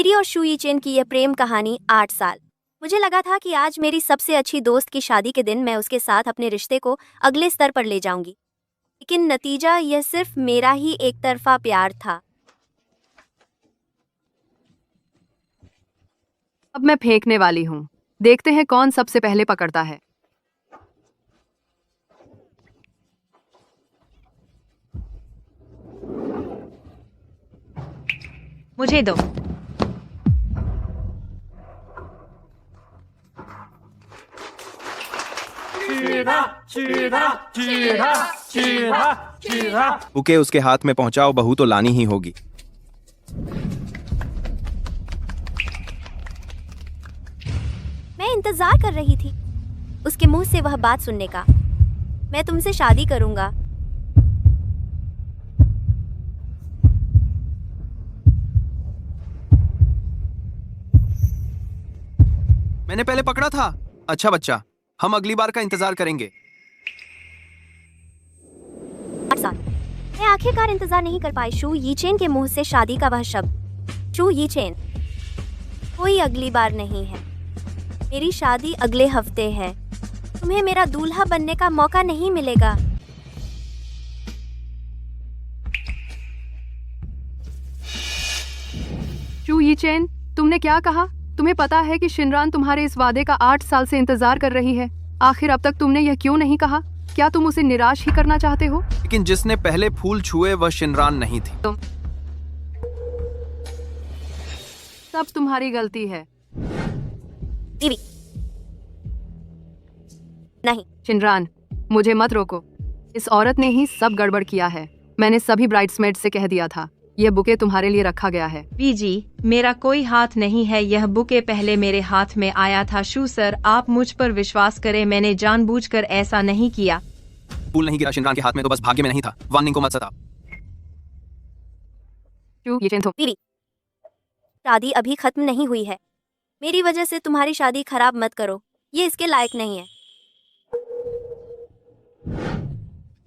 मेरी और शू यीचेन की यह प्रेम कहानी 8 साल। मुझे लगा था कि आज मेरी सबसे अच्छी दोस्त की शादी के दिन मैं उसके साथ अपने रिश्ते को अगले स्तर पर ले जाऊंगी, लेकिन नतीजा यह सिर्फ मेरा ही एक तरफा प्यार था। अब मैं फेंकने वाली हूँ। देखते हैं कौन सबसे पहले पकड़ता है। मुझे दो। बुके उसके हाथ में पहुंचाओ, बहू तो लानी ही होगी। मैं इंतजार कर रही थी उसके मुंह से वह बात सुनने का। मैं तुमसे शादी करूंगा। मैंने पहले पकड़ा था। अच्छा बच्चा, हम अगली बार का इंतजार करेंगे। 8 साल। मैं आखिरकार इंतजार नहीं कर पाई शू यीचेन के मुंह से शादी का वह शब्द। शू यीचेन, कोई अगली बार नहीं है। मेरी शादी अगले हफ्ते है। तुम्हें मेरा दूल्हा बनने का मौका नहीं मिलेगा। शू यीचेन, तुमने क्या कहा? तुम्हें पता है कि शिनरान तुम्हारे इस वादे का 8 साल से इंतजार कर रही है। आखिर अब तक तुमने यह क्यों नहीं कहा? क्या तुम उसे निराश ही करना चाहते हो? लेकिन जिसने पहले फूल छुए वह शिनरान नहीं थी। सब तुम्हारी गलती है। दीदी, नहीं। शिनरान, मुझे मत रोको। इस औरत ने ही सब गड़बड़ किया है। मैंने सभी ब्राइड्समेड से कह दिया था यह बुके तुम्हारे लिए रखा गया है। बीजी, मेरा कोई हाथ नहीं है। यह बुके पहले मेरे हाथ में आया था। शू सर, आप मुझ पर विश्वास करें, मैंने जानबूझकर ऐसा नहीं किया। फूल नहीं गिरा शिनरान के हाथ में तो बस भाग्य में नहीं था। वार्निंग को मत सताओ। शू यीचेन, दीदी, शादी अभी खत्म नहीं हुई है। मेरी वजह से तुम्हारी शादी खराब मत करो। ये इसके लायक नहीं है।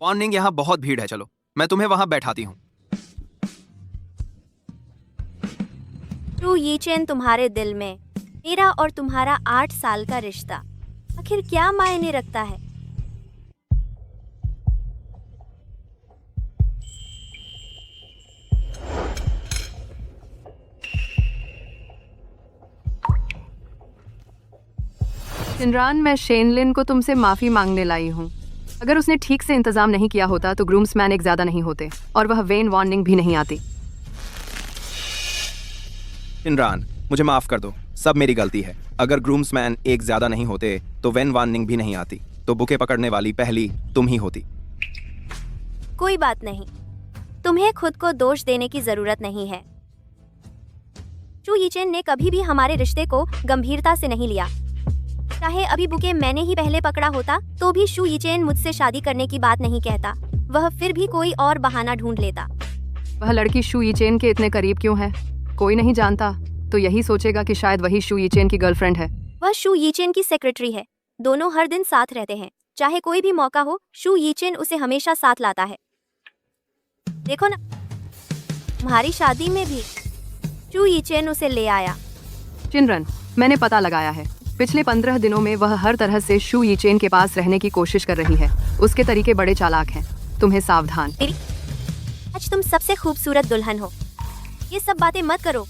वार्निंग, यहाँ बहुत भीड़ है। चलो मैं तुम्हें वहां बैठाती हूँ। शू यीचेन, तुम्हारे दिल में मेरा और तुम्हारा 8 साल का रिश्ता आखिर क्या मायने रखता है? शिनरान, मैं शेनलिन को तुमसे माफी मांगने लाई हूँ। अगर उसने ठीक से इंतजाम नहीं किया होता तो ग्रूम्समैन एक ज्यादा नहीं होते और वह वेन वार्निंग भी नहीं आती। शिनरान, मुझे माफ कर दो, सब मेरी गलती है। अगर ग्रूम्समैन एक ज्यादा नहीं होते तो वेन वार्निंग भी नहीं आती, तो बुके पकड़ने वाली पहली तुम ही होती। कोई बात नहीं, तुम्हें खुद को दोष देने की जरूरत नहीं है। शू यीचेन ने कभी भी हमारे रिश्ते को गंभीरता से नहीं लिया। चाहे अभी बुके मैंने ही पहले पकड़ा होता तो भी शू यीचेन मुझसे शादी करने की बात नहीं कहता। वह फिर भी कोई और बहाना ढूंढ लेता। वह लड़की शू यीचेन के इतने करीब क्यों है? कोई नहीं जानता तो यही सोचेगा कि शायद वही शू यीचेन की गर्लफ्रेंड है। वह शू यीचेन की सेक्रेटरी है। दोनों हर दिन साथ रहते हैं। चाहे कोई भी मौका हो, शू यीचेन उसे हमेशा साथ लाता है। देखो ना, तुम्हारी शादी में भी शू यीचेन उसे ले आया। शिनरन, मैंने पता लगाया है। पिछले 15 दिनों में वह हर तरह से शू यीचेन के पास रहने की कोशिश कर रही है। उसके तरीके बड़े चालाक हैं। तुम्हें सावधान। आज तुम सबसे खूबसूरत दुल्हन हो। ये सब बातें मत करो।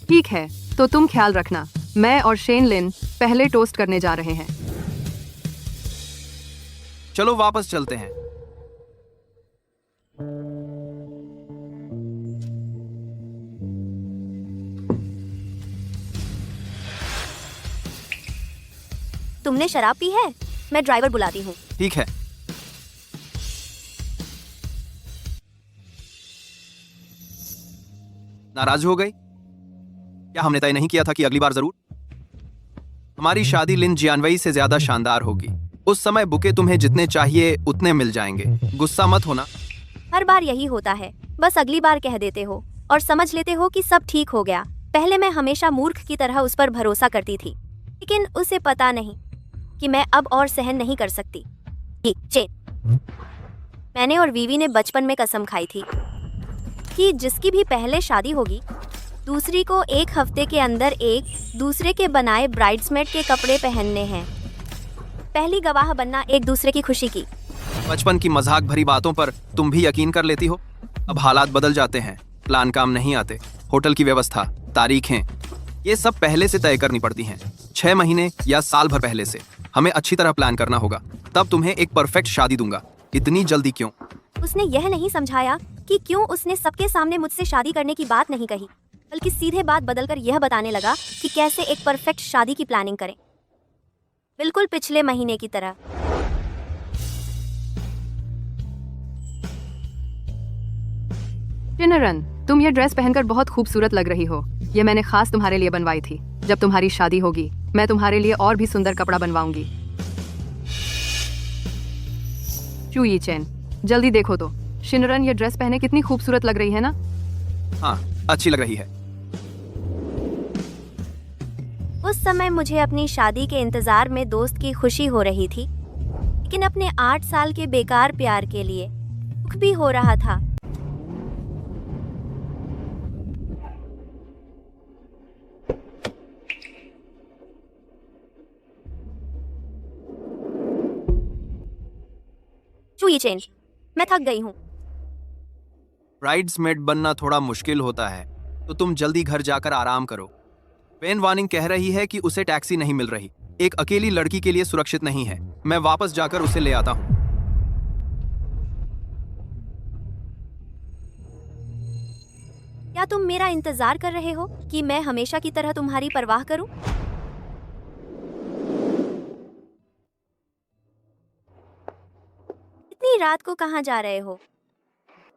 ठीक है, तो तुम ख्याल रखना। मैं और शेनलिन पहले टोस्ट करने जा रहे हैं। चलो वापस चलते हैं। तुमने शराब पी है? मैं ड्राइवर बुलाती हूँ। ठीक है। नाराज हो गई? क्या हमने तय नहीं किया था कि अगली बार जरूर? हमारी शादी लिन जियानवई से ज्यादा शानदार होगी। उस समय बुके तुम्हें जितने चाहिए उतने मिल जाएंगे। गुस्सा मत होना। हर बार यही होता है, बस अगली बार कह देते हो और समझ लेते हो कि सब ठीक हो गया। पहले मैं हमेशा मूर्ख की तरह उस पर भरोसा करती थी, लेकिन उसे पता नहीं कि मैं अब और सहन नहीं कर सकती। मैंने और वीवी ने बचपन में कसम खाई थी कि जिसकी भी पहले शादी होगी दूसरी को एक हफ्ते के अंदर एक दूसरे के बनाए ब्राइड्समेड के कपड़े पहनने हैं। पहली गवाह बनना एक दूसरे की खुशी की। बचपन की मजाक भरी बातों पर तुम भी यकीन कर लेती हो। अब हालात बदल जाते हैं, प्लान काम नहीं आते। होटल की व्यवस्था, तारीखें, ये सब पहले से तय करनी पड़ती हैं। 6 महीने या साल भर पहले से हमें अच्छी तरह प्लान करना होगा। तब तुम्हें एक परफेक्ट शादी दूंगा। इतनी जल्दी क्यों? उसने यह नहीं समझाया कि क्यों उसने सबके सामने मुझसे शादी करने की बात नहीं कही, बल्कि सीधे बात बदलकर यह बताने लगा कि कैसे एक परफेक्ट शादी की प्लानिंग करें, बिल्कुल पिछले महीने की तरह। शिनरन, तुम ये ड्रेस पहनकर बहुत खूबसूरत लग रही हो। ये मैंने खास तुम्हारे लिए बनवाई थी। जब तुम्हारी शादी होगी मैं तुम्हारे लिए और भी सुंदर कपड़ा बनवाऊंगी। चू यी चेन, जल्दी देखो तो। शिनरन ये ड्रेस पहने कितनी खूबसूरत लग रही है ना? हाँ, अच्छी लग रही है। उस समय मुझे अपनी शादी के इंतजार में दोस्त की खुशी हो रही थी, लेकिन अपने 8 साल के बेकार प्यार के लिए दुख भी हो रहा था। चुई चेंज, मैं थक गई हूँ। ब्राइड्समेड बनना थोड़ा मुश्किल होता है, तो तुम जल्दी घर जाकर आराम करो। पेन वार्निंग कह रही है कि उसे टैक्सी नहीं मिल रही। एक अकेली लड़की के लिए सुरक्षित नहीं है। मैं वापस जाकर उसे ले आता हूँ। क्या तुम मेरा इंतजार कर रहे हो कि मैं हमेशा की तरह तुम्हारी परवाह करूं? इतनी रात को कहाँ जा रहे हो?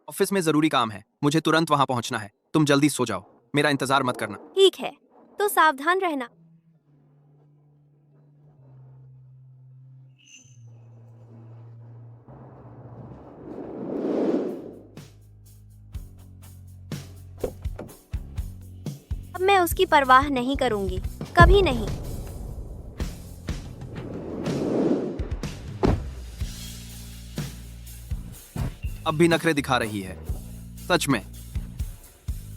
ऑफिस में जरूरी काम है, मुझे तुरंत वहां पहुंचना है। तुम जल्दी सो जाओ, मेरा इंतजार मत करना। ठीक है, तो सावधान रहना। अब मैं उसकी परवाह नहीं करूंगी, कभी नहीं। अब भी नखरे दिखा रही है, सच में।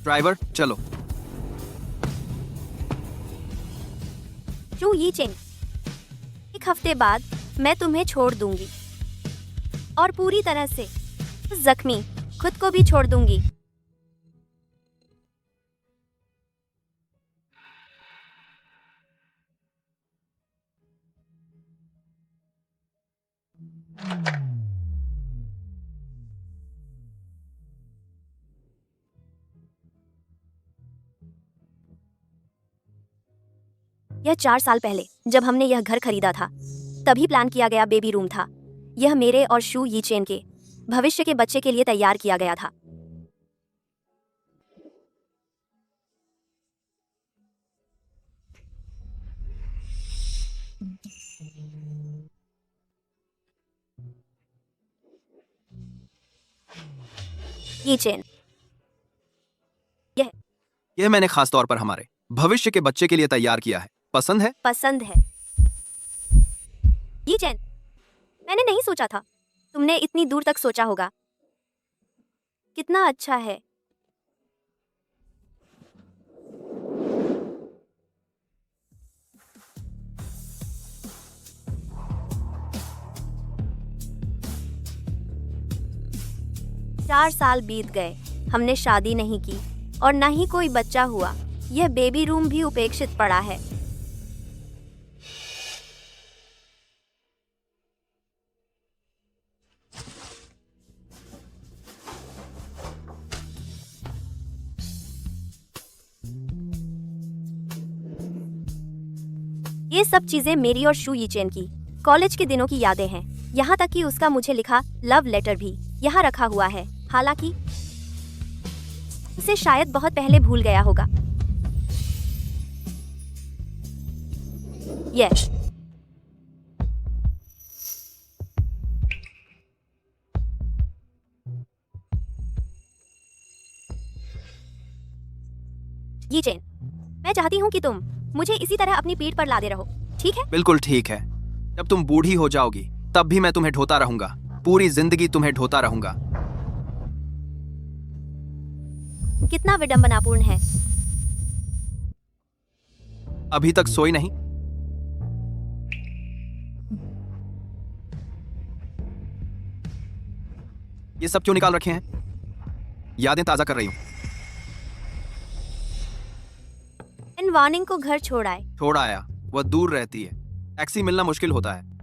ड्राइवर, चलो। चू यी चेंग, 1 हफ्ते बाद मैं तुम्हें छोड़ दूंगी और पूरी तरह से जख्मी खुद को भी छोड़ दूंगी। यह 4 साल पहले जब हमने यह घर खरीदा था, तभी प्लान किया गया बेबी रूम था। यह मेरे और शू यी चेन के भविष्य के बच्चे के लिए तैयार किया गया था। यी चेन, यह मैंने खास तौर पर हमारे भविष्य के बच्चे के लिए तैयार किया है। पसंद है? पसंद है। यी चेन, मैंने नहीं सोचा था तुमने इतनी दूर तक सोचा होगा। कितना अच्छा है। चार साल बीत गए, हमने शादी नहीं की और न ही कोई बच्चा हुआ। यह बेबी रूम भी उपेक्षित पड़ा है। ये सब चीजें मेरी और शू यी चेन की कॉलेज के दिनों की यादें हैं। यहाँ तक कि उसका मुझे लिखा लव लेटर भी यहाँ रखा हुआ है। हालांकि उसे शायद बहुत पहले भूल गया होगा। यस, यी चेन, मैं चाहती हूँ कि तुम मुझे इसी तरह अपनी पीठ पर लादे रहो, ठीक है? बिल्कुल ठीक है। जब तुम बूढ़ी हो जाओगी तब भी मैं तुम्हें ढोता रहूंगा। पूरी जिंदगी तुम्हें ढोता रहूंगा। कितना विडंबनापूर्ण है। अभी तक सोई नहीं? ये सब क्यों निकाल रखे हैं? यादें ताजा कर रही हूं। इन वार्निंग को घर छोड़ आए। छोड़ आया, वह दूर रहती है। टैक्सी मिलना मुश्किल होता है।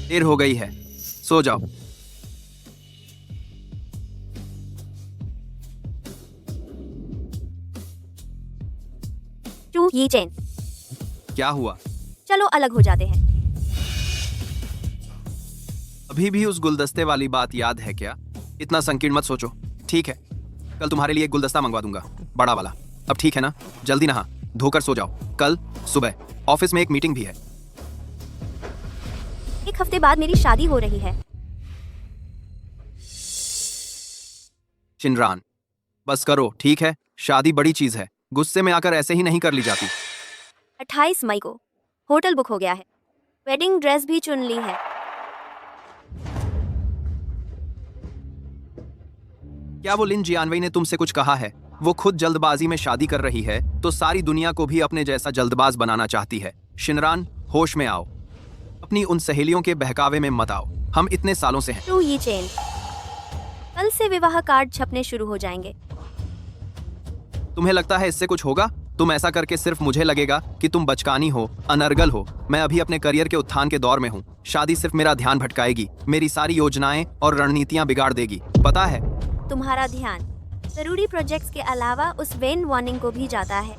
देर हो गई है, सो जाओ। चू ये चेन, क्या हुआ? चलो अलग हो जाते हैं। अभी भी उस गुलदस्ते वाली बात याद है क्या? इतना संकीर्ण मत सोचो। ठीक है, कल तुम्हारे लिए एक गुलदस्ता मंगवा दूंगा, बड़ा वाला। अब ठीक है ना? जल्दी नहा धोकर सो जाओ। कल सुबह ऑफिस में एक मीटिंग भी है। एक हफ्ते बाद मेरी शादी हो रही है। शिनरान, बस करो, ठीक है? शादी बड़ी चीज है, गुस्से में आकर ऐसे ही नहीं कर ली जाती। 28 मई को होटल बुक हो गया है। वेडिंग ड्रेस भी चुन ली है। क्या वो लिन जियानवई ने तुमसे कुछ कहा है? वो खुद जल्दबाजी में शादी कर रही है तो सारी दुनिया को भी अपने जैसा जल्दबाज बनाना चाहती है। शिनरान, होश में आओ। अपनी उन सहेलियों के बहकावे में मत आओ। हम इतने सालों से हैं। टू ये चेन, कल से विवाह कार्ड छपने शुरू हो जाएंगे। तुम्हें लगता है इससे कुछ होगा? तुम ऐसा करके सिर्फ मुझे लगेगा कि तुम बचकानी हो, अनर्गल हो। मैं अभी अपने करियर के उत्थान के दौर में हूँ। शादी सिर्फ मेरा ध्यान भटकाएगी, मेरी सारी योजनाएं और रणनीतियां बिगाड़ देगी, पता है? तुम्हारा ध्यान जरूरी प्रोजेक्ट्स के अलावा उस वेन वार्निंग को भी जाता है।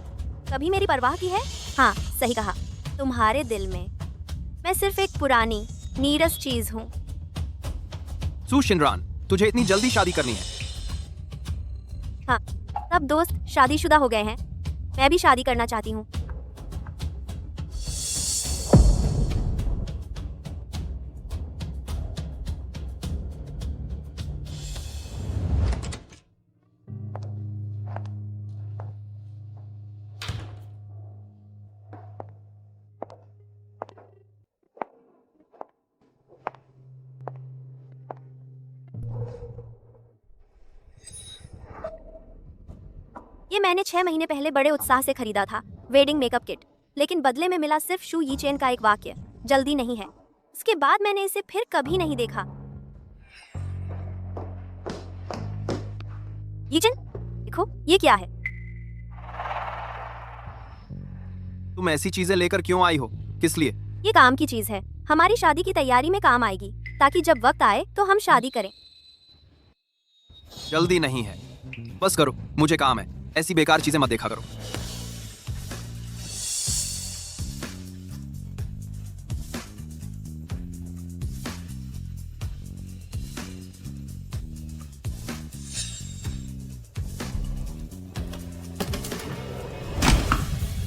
कभी मेरी परवाह की है? हाँ, सही कहा। तुम्हारे दिल में मैं सिर्फ एक पुरानी नीरस चीज हूँ। सू शिनरान, तुझे इतनी जल्दी शादी करनी है? हाँ, सब दोस्त शादीशुदा हो गए हैं। मैं भी शादी करना चाहती हूँ। ये मैंने 6 महीने पहले बड़े उत्साह से खरीदा था, वेडिंग मेकअप किट। लेकिन बदले में मिला सिर्फ शू यी चेन का एक वाक्य, जल्दी नहीं है। उसके बाद मैंने इसे फिर कभी नहीं देखा। यी चेन, देखो ये क्या है? तुम ऐसी चीजें लेकर क्यों आई हो? किस लिए? ये काम की चीज है, हमारी शादी की तैयारी में काम आएगी, ताकि जब वक्त आए तो हम शादी करें। जल्दी नहीं है, बस करो, मुझे काम है। ऐसी बेकार चीजें मत देखा करो।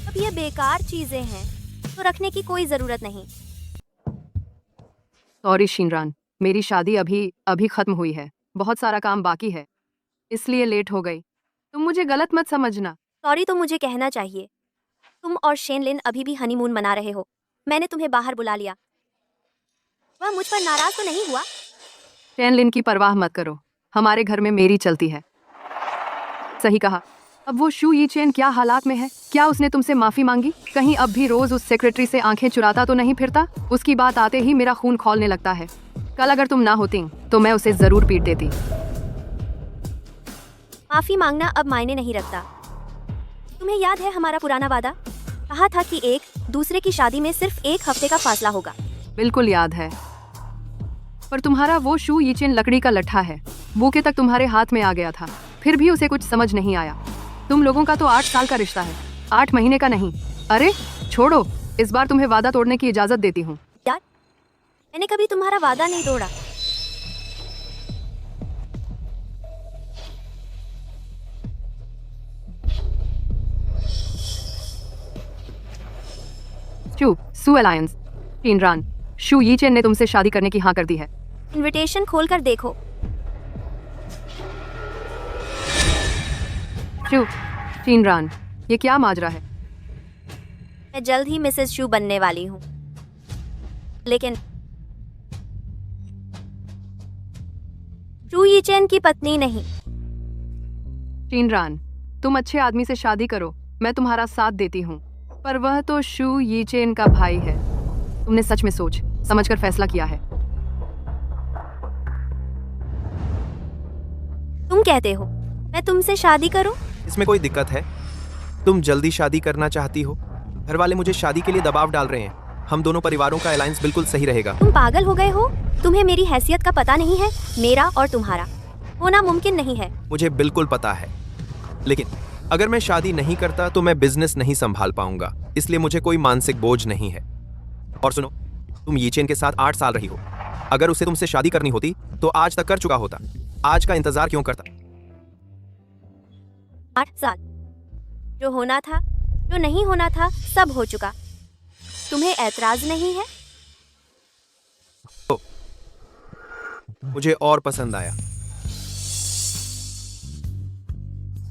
अब ये बेकार चीजें हैं तो रखने की कोई जरूरत नहीं। सॉरी शिनरान, मेरी शादी अभी खत्म हुई है। बहुत सारा काम बाकी है, इसलिए लेट हो गई। तुम मुझे गलत मत समझना। सॉरी तो मुझे कहना चाहिए। तुम और शेन लिन अभी भी हनीमून मना रहे हो। मैंने तुम्हें बाहर बुला लिया। वह मुझ पर नाराज तो नहीं हुआ? शेन लिन की परवाह मत करो, हमारे घर में मेरी चलती है। सही कहा। अब वो शू यी चेन क्या हालात में है? क्या उसने तुमसे माफी मांगी? कहीं अब भी रोज उस सेक्रेटरी से आंखें चुराता तो नहीं फिरता? उसकी बात आते ही मेरा खून खौलने लगता है। कल अगर तुम ना होती तो मैं उसे जरूर पीट देती। माफी मांगना अब मायने नहीं रखता। तुम्हें याद है हमारा पुराना वादा? कहा था कि एक दूसरे की शादी में सिर्फ एक हफ्ते का फासला होगा। बिल्कुल याद है, पर तुम्हारा वो शू यी चेन लकड़ी का लट्ठा है। बुके तक तुम्हारे हाथ में आ गया था, फिर भी उसे कुछ समझ नहीं आया। तुम लोगों का तो 8 साल का रिश्ता है, 8 महीने का नहीं। अरे छोड़ो, इस बार तुम्हें वादा तोड़ने की इजाजत देती हूँ। यार, मैंने कभी तुम्हारा वादा नहीं तोड़ा। सू अलायंस, शिनरान, शू यी चेन ने तुमसे शादी करने की हाँ कर दी है। इनविटेशन खोलकर देखो। शिनरान, ये क्या माजरा है? मैं जल्द ही मिसेस शू बनने वाली हूँ, लेकिन शू यी चेन की पत्नी नहीं। शिनरान, तुम अच्छे आदमी से शादी करो, मैं तुम्हारा साथ देती हूँ, पर वह तो शू यीचेन का भाई है। तुमने सच में सोच समझकर फैसला किया है। तुम कहते हो मैं तुमसे शादी करूं? इसमें कोई दिक्कत है? तुम जल्दी शादी करना चाहती हो? घर वाले मुझे शादी के लिए दबाव डाल रहे हैं। हम दोनों परिवारों का अलायंस बिल्कुल सही रहेगा। तुम पागल हो गए हो? तुम्हें मेरी हैसियत का पता नहीं है? मेरा और तुम्हारा होना मुमकिन नहीं है। मुझे बिल्कुल पता है, लेकिन अगर मैं शादी नहीं करता तो मैं बिजनेस नहीं संभाल पाऊंगा, इसलिए मुझे कोई मानसिक बोझ नहीं है। और सुनो, तुम यीचेन के साथ 8 साल रही हो। अगर उसे तुमसे शादी करनी होती तो आज तक कर चुका होता। आज का इंतजार क्यों करता? 8 साल? जो होना था, जो नहीं होना था, सब हो चुका। तुम्हें ऐतराज नहीं है? मुझे और पसंद आया।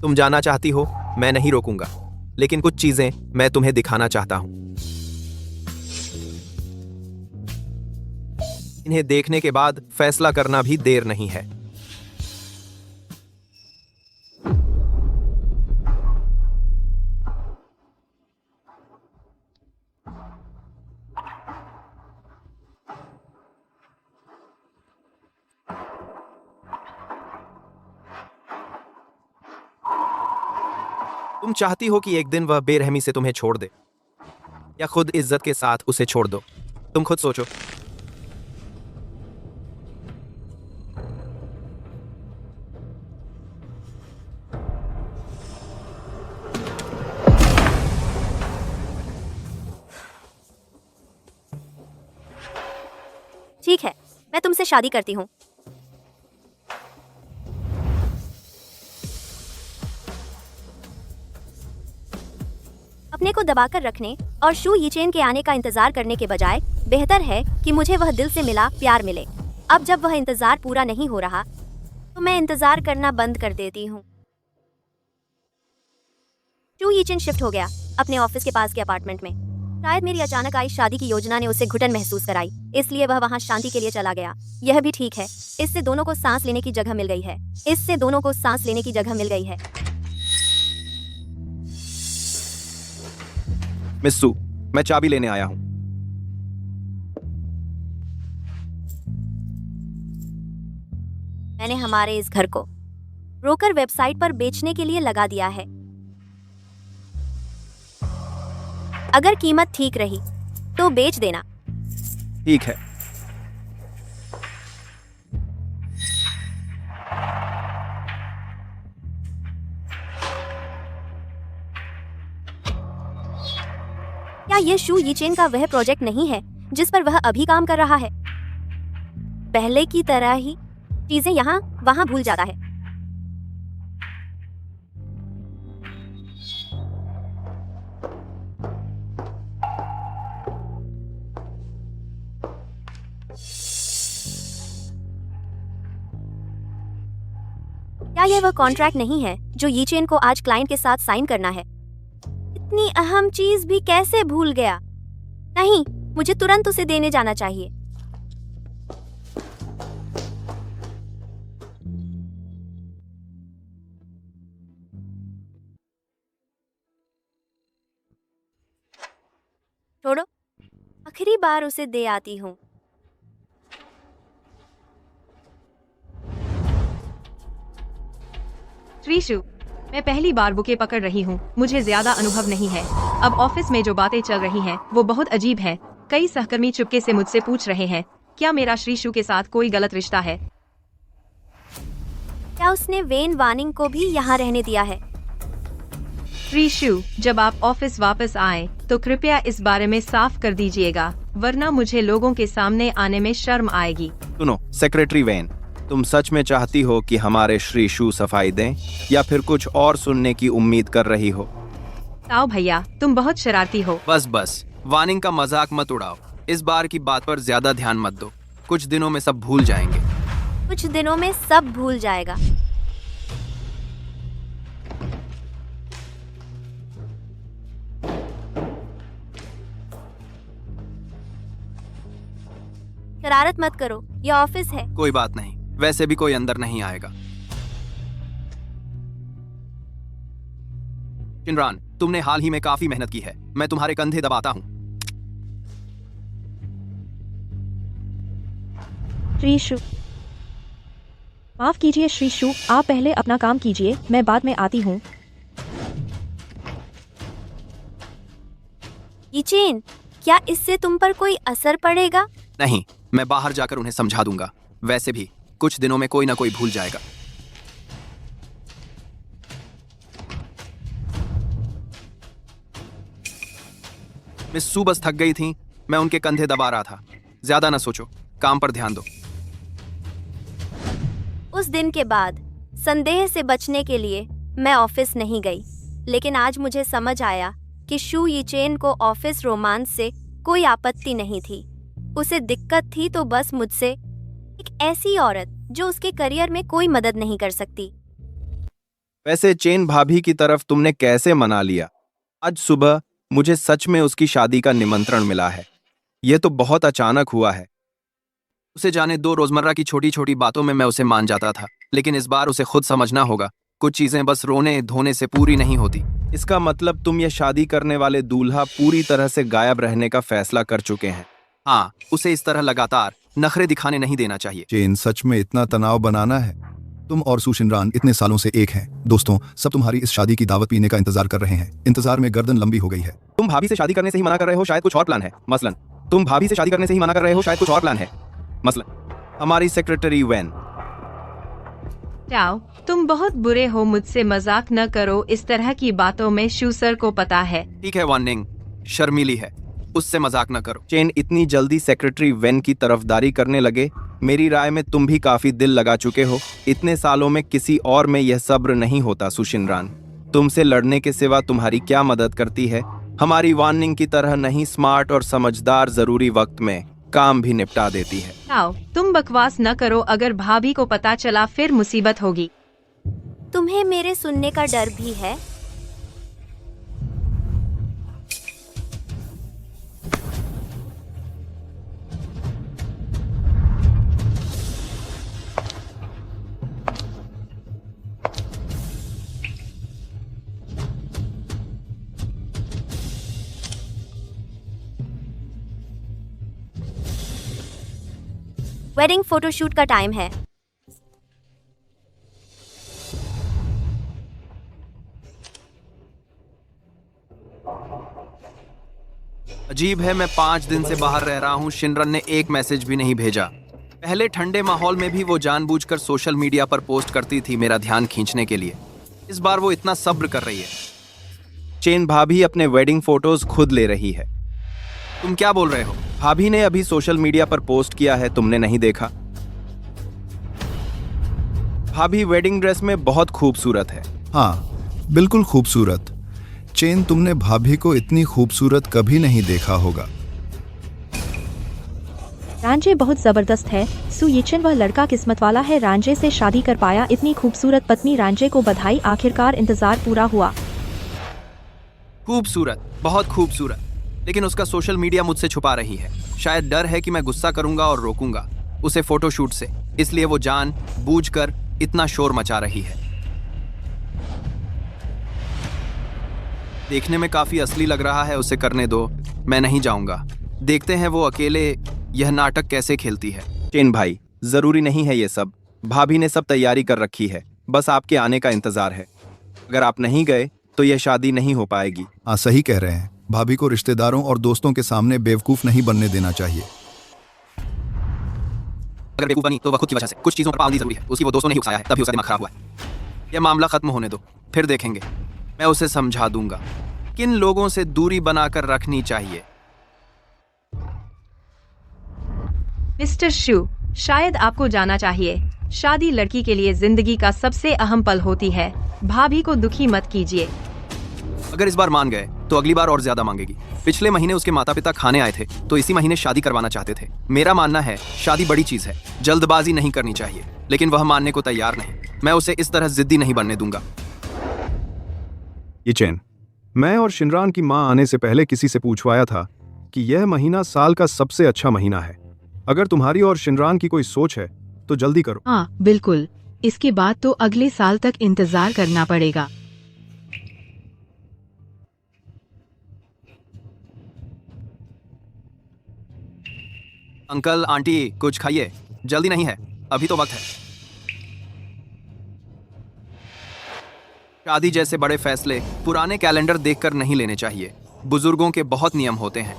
तुम जाना चाहती हो, मैं नहीं रोकूंगा, लेकिन कुछ चीजें मैं तुम्हें दिखाना चाहता हूं। इन्हें देखने के बाद फैसला करना भी देर नहीं है। तुम चाहती हो कि एक दिन वह बेरहमी से तुम्हें छोड़ दे, या खुद इज्जत के साथ उसे छोड़ दो? तुम खुद सोचो। ठीक है, मैं तुमसे शादी करती हूँ। अपने को दबाकर रखने और शू यीचेन के आने का इंतजार करने के बजाय बेहतर है कि मुझे वह दिल से मिला प्यार मिले। अब जब वह इंतजार पूरा नहीं हो रहा तो मैं इंतजार करना बंद कर देती हूँ। शू यीचेन शिफ्ट हो गया अपने ऑफिस के पास के अपार्टमेंट में। शायद मेरी अचानक आई शादी की योजना ने उसे घुटन महसूस कराई, इसलिए वह वहां शांति के लिए चला गया। यह भी ठीक है, इससे दोनों को सांस लेने की जगह मिल गई है। इससे दोनों को सांस लेने की जगह मिल गई है। मिस सू, मैं चाबी लेने आया हूं। मैंने हमारे इस घर को ब्रोकर वेबसाइट पर बेचने के लिए लगा दिया है। अगर कीमत ठीक रही तो बेच देना। ठीक है। क्या यह शू यीचेन का वह प्रोजेक्ट नहीं है जिस पर वह अभी काम कर रहा है? पहले की तरह ही चीजें यहाँ वहाँ भूल जाता है। क्या यह वह कॉन्ट्रैक्ट नहीं है जो यीचेन को आज क्लाइंट के साथ साइन करना है? इतनी अहम चीज भी कैसे भूल गया? नहीं, मुझे तुरंत उसे देने जाना चाहिए। छोड़ो, आखिरी बार उसे दे आती हूँ। श्रीशु, मैं पहली बार बुके पकड़ रही हूँ, मुझे ज्यादा अनुभव नहीं है। अब ऑफिस में जो बातें चल रही हैं, वो बहुत अजीब है। कई सहकर्मी चुपके से मुझसे पूछ रहे हैं, क्या मेरा श्रीशु के साथ कोई गलत रिश्ता है? क्या उसने वेन वानिंग को भी यहाँ रहने दिया है? श्रीशु, जब आप ऑफिस वापस आए तो कृपया इस बारे में साफ कर दीजिएगा, वरना मुझे लोगों के सामने आने में शर्म आएगी। सुनो सेक्रेटरी वेन, तुम सच में चाहती हो कि हमारे श्री शू सफाई दें, या फिर कुछ और सुनने की उम्मीद कर रही हो? ताओ भैया, तुम बहुत शरारती हो। बस वार्निंग का मजाक मत उड़ाओ। इस बार की बात पर ज्यादा ध्यान मत दो। कुछ दिनों में सब भूल जाएंगे। कुछ दिनों में सब भूल जाएगा। शरारत मत करो, यह ऑफिस है। कोई बात नहीं, वैसे भी कोई अंदर नहीं आएगा। शिनरान, तुमने हाल ही में काफी मेहनत की है, मैं तुम्हारे कंधे दबाता हूँ। श्रीशु, माफ कीजिए श्रीशु, आप पहले अपना काम कीजिए, मैं बाद में आती हूँ। यीचेन, क्या इससे तुम पर कोई असर पड़ेगा? नहीं, मैं बाहर जाकर उन्हें समझा दूंगा। वैसे भी कुछ दिनों में कोई ना कोई भूल जाएगा। मिस सू बस थक गई थी, मैं उनके कंधे दबा रहा था। ज्यादा ना सोचो, काम पर ध्यान दो। उस दिन के बाद संदेह से बचने के लिए मैं ऑफिस नहीं गई, लेकिन आज मुझे समझ आया कि शू यीचेन को ऑफिस रोमांस से कोई आपत्ति नहीं थी। उसे दिक्कत थी तो बस मुझसे, एक ऐसी औरत जो उसके करियर में कोई मदद नहीं कर सकती। वैसे चेन भाभी की तरफ तुमने कैसे मना लिया? आज सुबह मुझे सच में उसकी शादी का निमंत्रण मिला है। यह तो बहुत अचानक हुआ है। उसे जाने दो, रोजमर्रा की छोटी छोटी बातों में मैं उसे मान जाता था, लेकिन इस बार उसे खुद समझना होगा। कुछ चीजें बस रोने धोने से पूरी नहीं होती। इसका मतलब तुम ये शादी करने वाले दूल्हा पूरी तरह से गायब रहने का फैसला कर चुके हैं। हाँ, उसे इस तरह लगातार नखरे दिखाने नहीं देना चाहिए। चेन, सच में इतना तनाव बनाना है? तुम और सू शिनरान इतने सालों से एक हैं। दोस्तों, सब तुम्हारी इस शादी की दावत पीने का इंतजार कर रहे हैं। इंतजार में गर्दन लंबी हो गई है। तुम भाभी से शादी करने से ही मना कर रहे हो, शायद कुछ और प्लान है। मसलन तुम भाभी से शादी करने से ही मना कर रहे हो, शायद कुछ और प्लान है। मसलन हमारी सेक्रेटरी वैन। जाओ, तुम बहुत बुरे हो, मुझसे मजाक न करो। इस तरह की बातों में शू सर को पता है। ठीक है वार्निंग, शर्मीली है, उससे मजाक न करो। चेन, इतनी जल्दी सेक्रेटरी वेन की तरफदारी करने लगे? मेरी राय में तुम भी काफी दिल लगा चुके हो। इतने सालों में किसी और में यह सब्र नहीं होता। सुशिनरान, तुमसे लड़ने के सिवा तुम्हारी क्या मदद करती है? हमारी वार्निंग की तरह नहीं, स्मार्ट और समझदार जरूरी वक्त में काम भी निपटा देती है। जाओ, तुम बकवास न करो। अगर भाभी को पता चला फिर मुसीबत होगी। तुम्हें मेरे सुनने का डर भी है? वेडिंग फोटोशूट का टाइम है। अजीब है, मैं 5 दिन से बाहर रह रहा हूँ, शिनरन ने एक मैसेज भी नहीं भेजा। पहले ठंडे माहौल में भी वो जानबूझकर सोशल मीडिया पर पोस्ट करती थी मेरा ध्यान खींचने के लिए। इस बार वो इतना सब्र कर रही है। चेन भाभी अपने वेडिंग फोटोज खुद ले रही है। तुम क्या बोल रहे हो? भाभी ने अभी सोशल मीडिया पर पोस्ट किया है, तुमने नहीं देखा? भाभी वेडिंग ड्रेस में बहुत खूबसूरत है। हाँ, बिल्कुल खूबसूरत। चेन, तुमने भाभी को इतनी खूबसूरत कभी नहीं देखा होगा। रांझे बहुत जबरदस्त है। सू यीचेन वह लड़का किस्मत वाला है, रांझे से शादी कर पाया। इतनी खूबसूरत पत्नी, रांझे को बधाई, आखिरकार इंतजार पूरा हुआ। खूबसूरत, बहुत खूबसूरत, लेकिन उसका सोशल मीडिया मुझसे छुपा रही है। शायद डर है कि मैं गुस्सा करूंगा और रोकूंगा उसे फोटोशूट से, इसलिए वो जान बूझकर इतना शोर मचा रही है। देखने में काफी असली लग रहा है, उसे करने दो, मैं नहीं जाऊंगा। देखते हैं वो अकेले यह नाटक कैसे खेलती है। चेन भाई, जरूरी नहीं है ये सब। भाभी ने सब तैयारी कर रखी है, बस आपके आने का इंतजार है। अगर आप नहीं गए तो यह शादी नहीं हो पाएगी। हाँ, सही कह रहे हैं। भाभी को रिश्तेदारों और दोस्तों के सामने बेवकूफ नहीं बनने देना चाहिए। अगर बेवकूफ बनी तो वह खुद की वजह से। कुछ चीजों पर पाबंदी जरूरी है, उसकी वो दोस्तों ने ही उकसाया है, तभी उसका दिमाग खराब हुआ है। यह मामला खत्म होने दो, फिर देखेंगे। मैं उसे समझा दूंगा किन लोगों से दूरी बनाकर रखनी चाहिए। मिस्टर शू, शायद आपको जाना चाहिए, शादी लड़की के लिए जिंदगी का सबसे अहम पल होती है। भाभी को दुखी मत कीजिए। अगर इस बार मान गए तो अगली बार और ज्यादा मांगेगी। पिछले महीने उसके माता पिता खाने आए थे तो इसी महीने शादी करवाना चाहते थे। मेरा मानना है शादी बड़ी चीज है, जल्दबाजी नहीं करनी चाहिए, लेकिन वह मानने को तैयार नहीं। मैं उसे इस तरह जिद्दी नहीं बनने दूंगा। ये चेन, मैं और शिनरान की मां आने से पहले किसी से पूछवाया था कि यह महीना साल का सबसे अच्छा महीना है। अगर तुम्हारी और शिनरान की कोई सोच है तो जल्दी करो। हाँ बिल्कुल, इसके बाद तो अगले साल तक इंतजार करना पड़ेगा। अंकल आंटी कुछ खाइए, जल्दी नहीं है, अभी तो वक्त है। शादी जैसे बड़े फैसले पुराने कैलेंडर देखकर नहीं लेने चाहिए। बुजुर्गों के बहुत नियम होते हैं।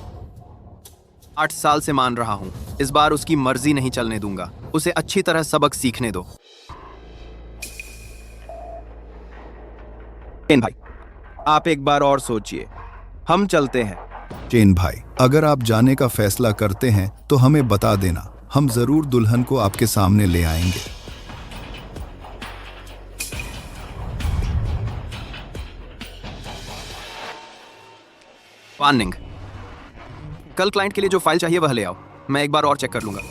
8 साल से मान रहा हूं, इस बार उसकी मर्जी नहीं चलने दूंगा। उसे अच्छी तरह सबक सीखने दो। चेन भाई, आप एक बार और सोचिए, हम चलते हैं। चेन भाई, अगर आप जाने का फैसला करते हैं तो हमें बता देना, हम जरूर दुल्हन को आपके सामने ले आएंगे। वार्निंग, कल क्लाइंट के लिए जो फाइल चाहिए वह ले आओ, मैं एक बार और चेक कर लूंगा।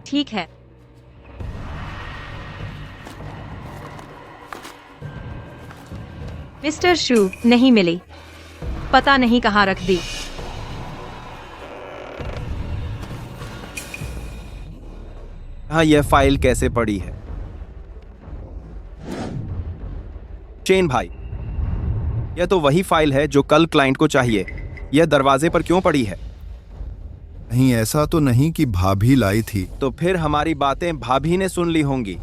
ठीक है। मिस्टर शू नहीं मिली, पता नहीं कहाँ रख दी। हाँ, यह फाइल कैसे पड़ी है? चेन भाई, यह तो वही फाइल है जो कल क्लाइंट को चाहिए। यह दरवाजे पर क्यों पड़ी है? कहीं ऐसा तो नहीं कि भाभी लाई थी? तो फिर हमारी बातें भाभी ने सुन ली होंगी।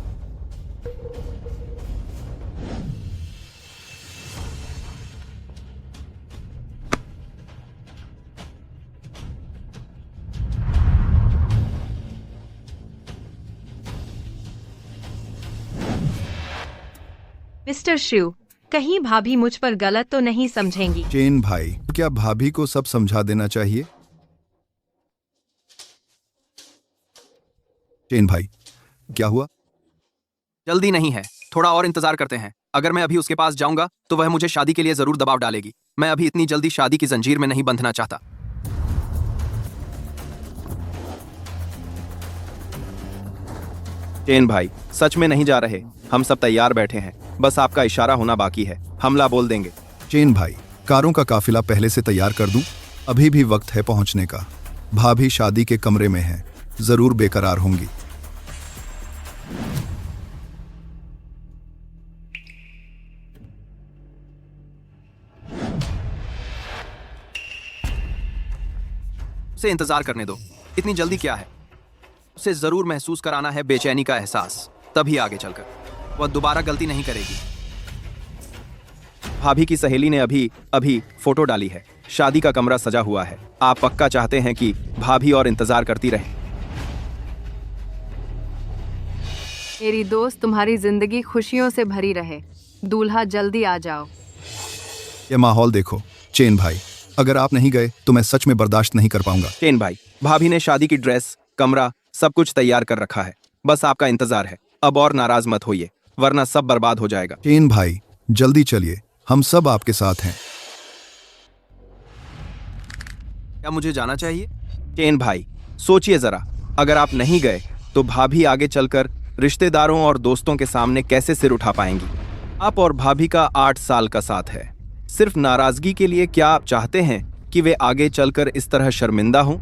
मिस्टर शू, कहीं भाभी मुझ पर गलत तो नहीं समझेंगी? चेन भाई, क्या भाभी को सब समझा देना चाहिए? चेन भाई, क्या हुआ? जल्दी नहीं है, थोड़ा और इंतजार करते हैं। अगर मैं अभी उसके पास जाऊंगा तो वह मुझे शादी के लिए जरूर दबाव डालेगी। मैं अभी इतनी जल्दी शादी की जंजीर में नहीं बंधना चाहता। चेन भाई, सच में नहीं जा रहे, हम सब तैयार बैठे हैं, बस आपका इशारा होना बाकी है, हमला बोल देंगे। चेन भाई, कारों का काफिला पहले से तैयार कर दूं? अभी भी वक्त है पहुंचने का। भाभी शादी के कमरे में है, जरूर बेकरार होंगी। उसे इंतजार करने दो, इतनी जल्दी क्या है? उसे जरूर महसूस कराना है बेचैनी का एहसास, तभी आगे चलकर वह दोबारा गलती नहीं करेगी। भाभी की सहेली ने अभी फोटो डाली है, शादी का कमरा सजा हुआ है। आप पक्का चाहते हैं कि भाभी और इंतजार करती रहे? मेरी दोस्त, तुम्हारी जिंदगी खुशियों से भरी रहे। दूल्हा जल्दी आ जाओ। ये माहौल देखो। चेन भाई, अगर आप नहीं गए तो मैं सच में बर्दाश्त नहीं कर पाऊंगा। चेन भाई, भाभी ने शादी की ड्रेस, कमरा सब कुछ तैयार कर रखा है, बस आपका इंतजार है। अब और नाराज मत होइए, वरना सब बर्बाद हो जाएगा। चेन भाई, जल्दी चलिए, हम सब आपके साथ हैं। क्या मुझे जाना चाहिए? चेन भाई, सोचिए जरा, अगर आप नहीं गए तो भाभी आगे चलकर रिश्तेदारों और दोस्तों के सामने कैसे सिर उठा पाएंगी? आप और भाभी का 8 साल का साथ है। सिर्फ नाराजगी के लिए क्या आप चाहते हैं कि वे आगे चलकर इस तरह शर्मिंदा हों?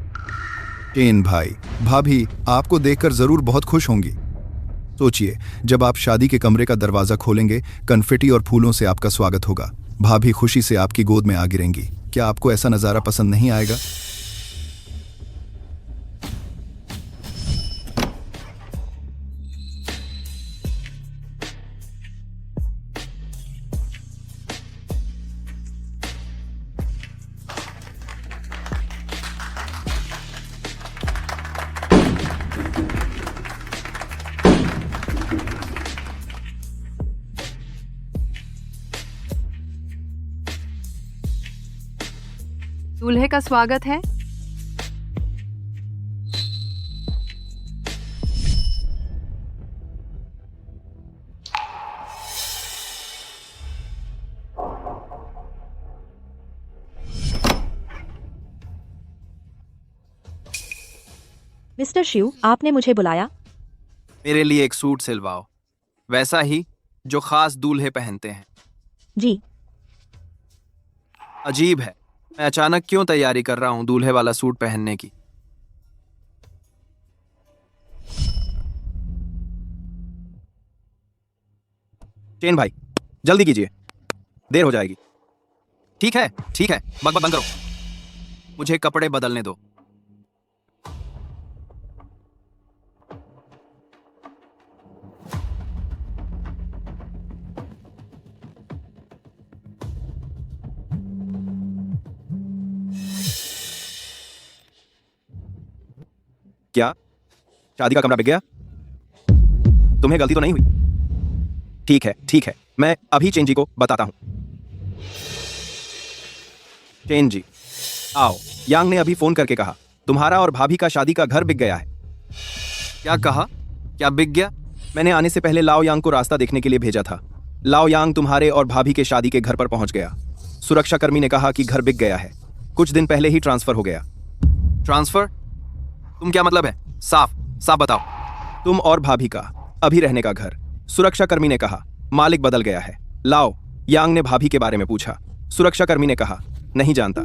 चेन भाई, भाभी आपको देखकर जरूर बहुत खुश होंगी। सोचिए, जब आप शादी के कमरे का दरवाजा खोलेंगे, कन्फेटी और फूलों से आपका स्वागत होगा। भाभी खुशी से आपकी गोद में आ गिरेंगी। क्या आपको ऐसा नजारा पसंद नहीं आएगा? दूल्हे का स्वागत है। मिस्टर शिव, आपने मुझे बुलाया? मेरे लिए एक सूट सिलवाओ, वैसा ही जो खास दूल्हे पहनते हैं। जी। अजीब है, मैं अचानक क्यों तैयारी कर रहा हूं दूल्हे वाला सूट पहनने की। चेन भाई, जल्दी कीजिए, देर हो जाएगी। ठीक है, बकबक बंद करो, मुझे कपड़े बदलने दो। क्या? शादी का कमरा बिक गया? तुम्हें गलती तो नहीं हुई? ठीक है, मैं अभी चेन जी को बताता हूं। चेन जी, आओ। यांग ने अभी फोन करके कहा तुम्हारा और भाभी का शादी का घर बिक गया है। क्या कहा? क्या बिक गया? मैंने आने से पहले लाओ यांग को रास्ता देखने के लिए भेजा था। लाओ यांग तुम्हारे और भाभी के शादी के घर पर पहुंच गया। सुरक्षाकर्मी ने कहा कि घर बिक गया है, कुछ दिन पहले ही ट्रांसफर हो गया। ट्रांसफर? तुम क्या मतलब है? साफ साफ बताओ। तुम और भाभी का अभी रहने का घर। सुरक्षाकर्मी ने कहा मालिक बदल गया है। लाओ यांग ने भाभी के बारे में पूछा। सुरक्षाकर्मी ने कहा नहीं जानता।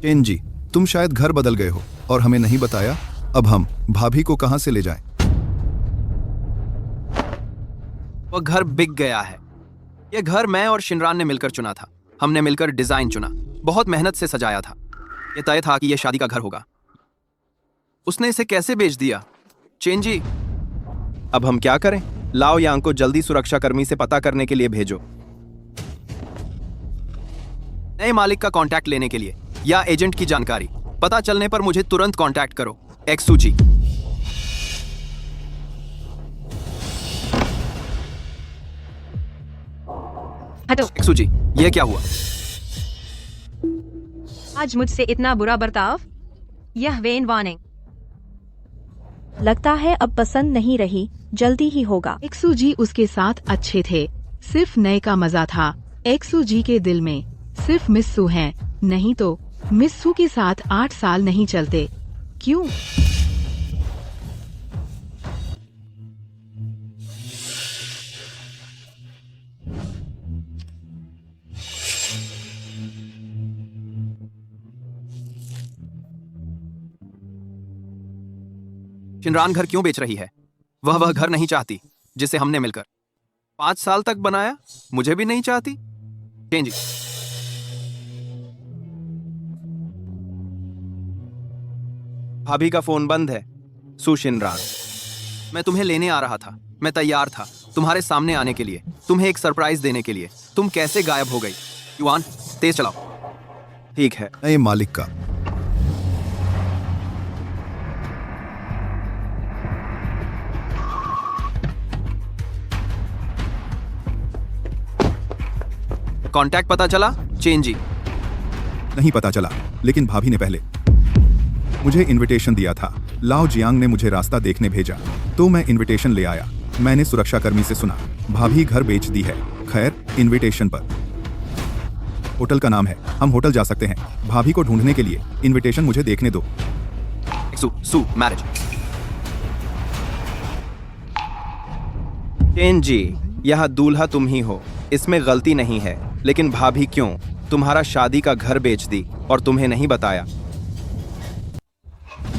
चेन जी, तुम शायद घर बदल गए हो और हमें नहीं बताया। अब हम भाभी को कहां से ले जाएं? वो घर बिक गया है। ये घर मैं और शिनरान ने मिलकर चुना था। हमने मिलकर डिजाइन चुना, बहुत मेहनत से सजाया था। ये तय था कि यह शादी का घर होगा। उसने इसे कैसे बेच दिया? चेन जी, अब हम क्या करें? लाओ यांग को जल्दी सुरक्षाकर्मी से पता करने के लिए भेजो, नए मालिक का कांटेक्ट लेने के लिए या एजेंट की जानकारी पता चलने पर मुझे तुरंत कांटेक्ट करो। एक्सू जी। हटो। एक्सू जी, ये क्या हुआ? आज मुझसे इतना बुरा बर्ताव? यह वेन वार्निंग। लगता है अब पसंद नहीं रही, जल्दी ही होगा। एक्सू जी उसके साथ अच्छे थे, सिर्फ नए का मजा था। एक्सू जी के दिल में सिर्फ मिस्सू हैं, नहीं तो मिस्सू के साथ 8 साल नहीं चलते। क्यों? शिनरान घर क्यों बेच रही है? वह घर नहीं चाहती जिसे हमने मिलकर 5 साल तक बनाया। मुझे भी नहीं चाहती। चेन जी, भाभी का फोन बंद है। सुशिनरान, मैं तुम्हें लेने आ रहा था। मैं तैयार था तुम्हारे सामने आने के लिए, तुम्हें एक सरप्राइज देने के लिए। तुम कैसे गायब हो गई? युआन, तेज चलाओ। ठीक है। नए मालिक का। कांटेक्ट पता चला? चेन जी, नहीं पता चला, लेकिन भाभी ने पहले मुझे इनविटेशन दिया था। लाओ जियांग ने मुझे रास्ता देखने भेजा, तो मैं इनविटेशन ले आया। मैंने सुरक्षाकर्मी से सुना भाभी घर बेच दी है। खैर, इनविटेशन पर होटल का नाम है, हम होटल जा सकते हैं। भाभी को ढूंढने के लिए इनविटेशन मुझे देखने दो। सू मैरिज। चेन जी, यह दूल्हा तुम ही हो, इसमें गलती नहीं है। लेकिन भाभी क्यों तुम्हारा शादी का घर बेच दी और तुम्हें नहीं बताया?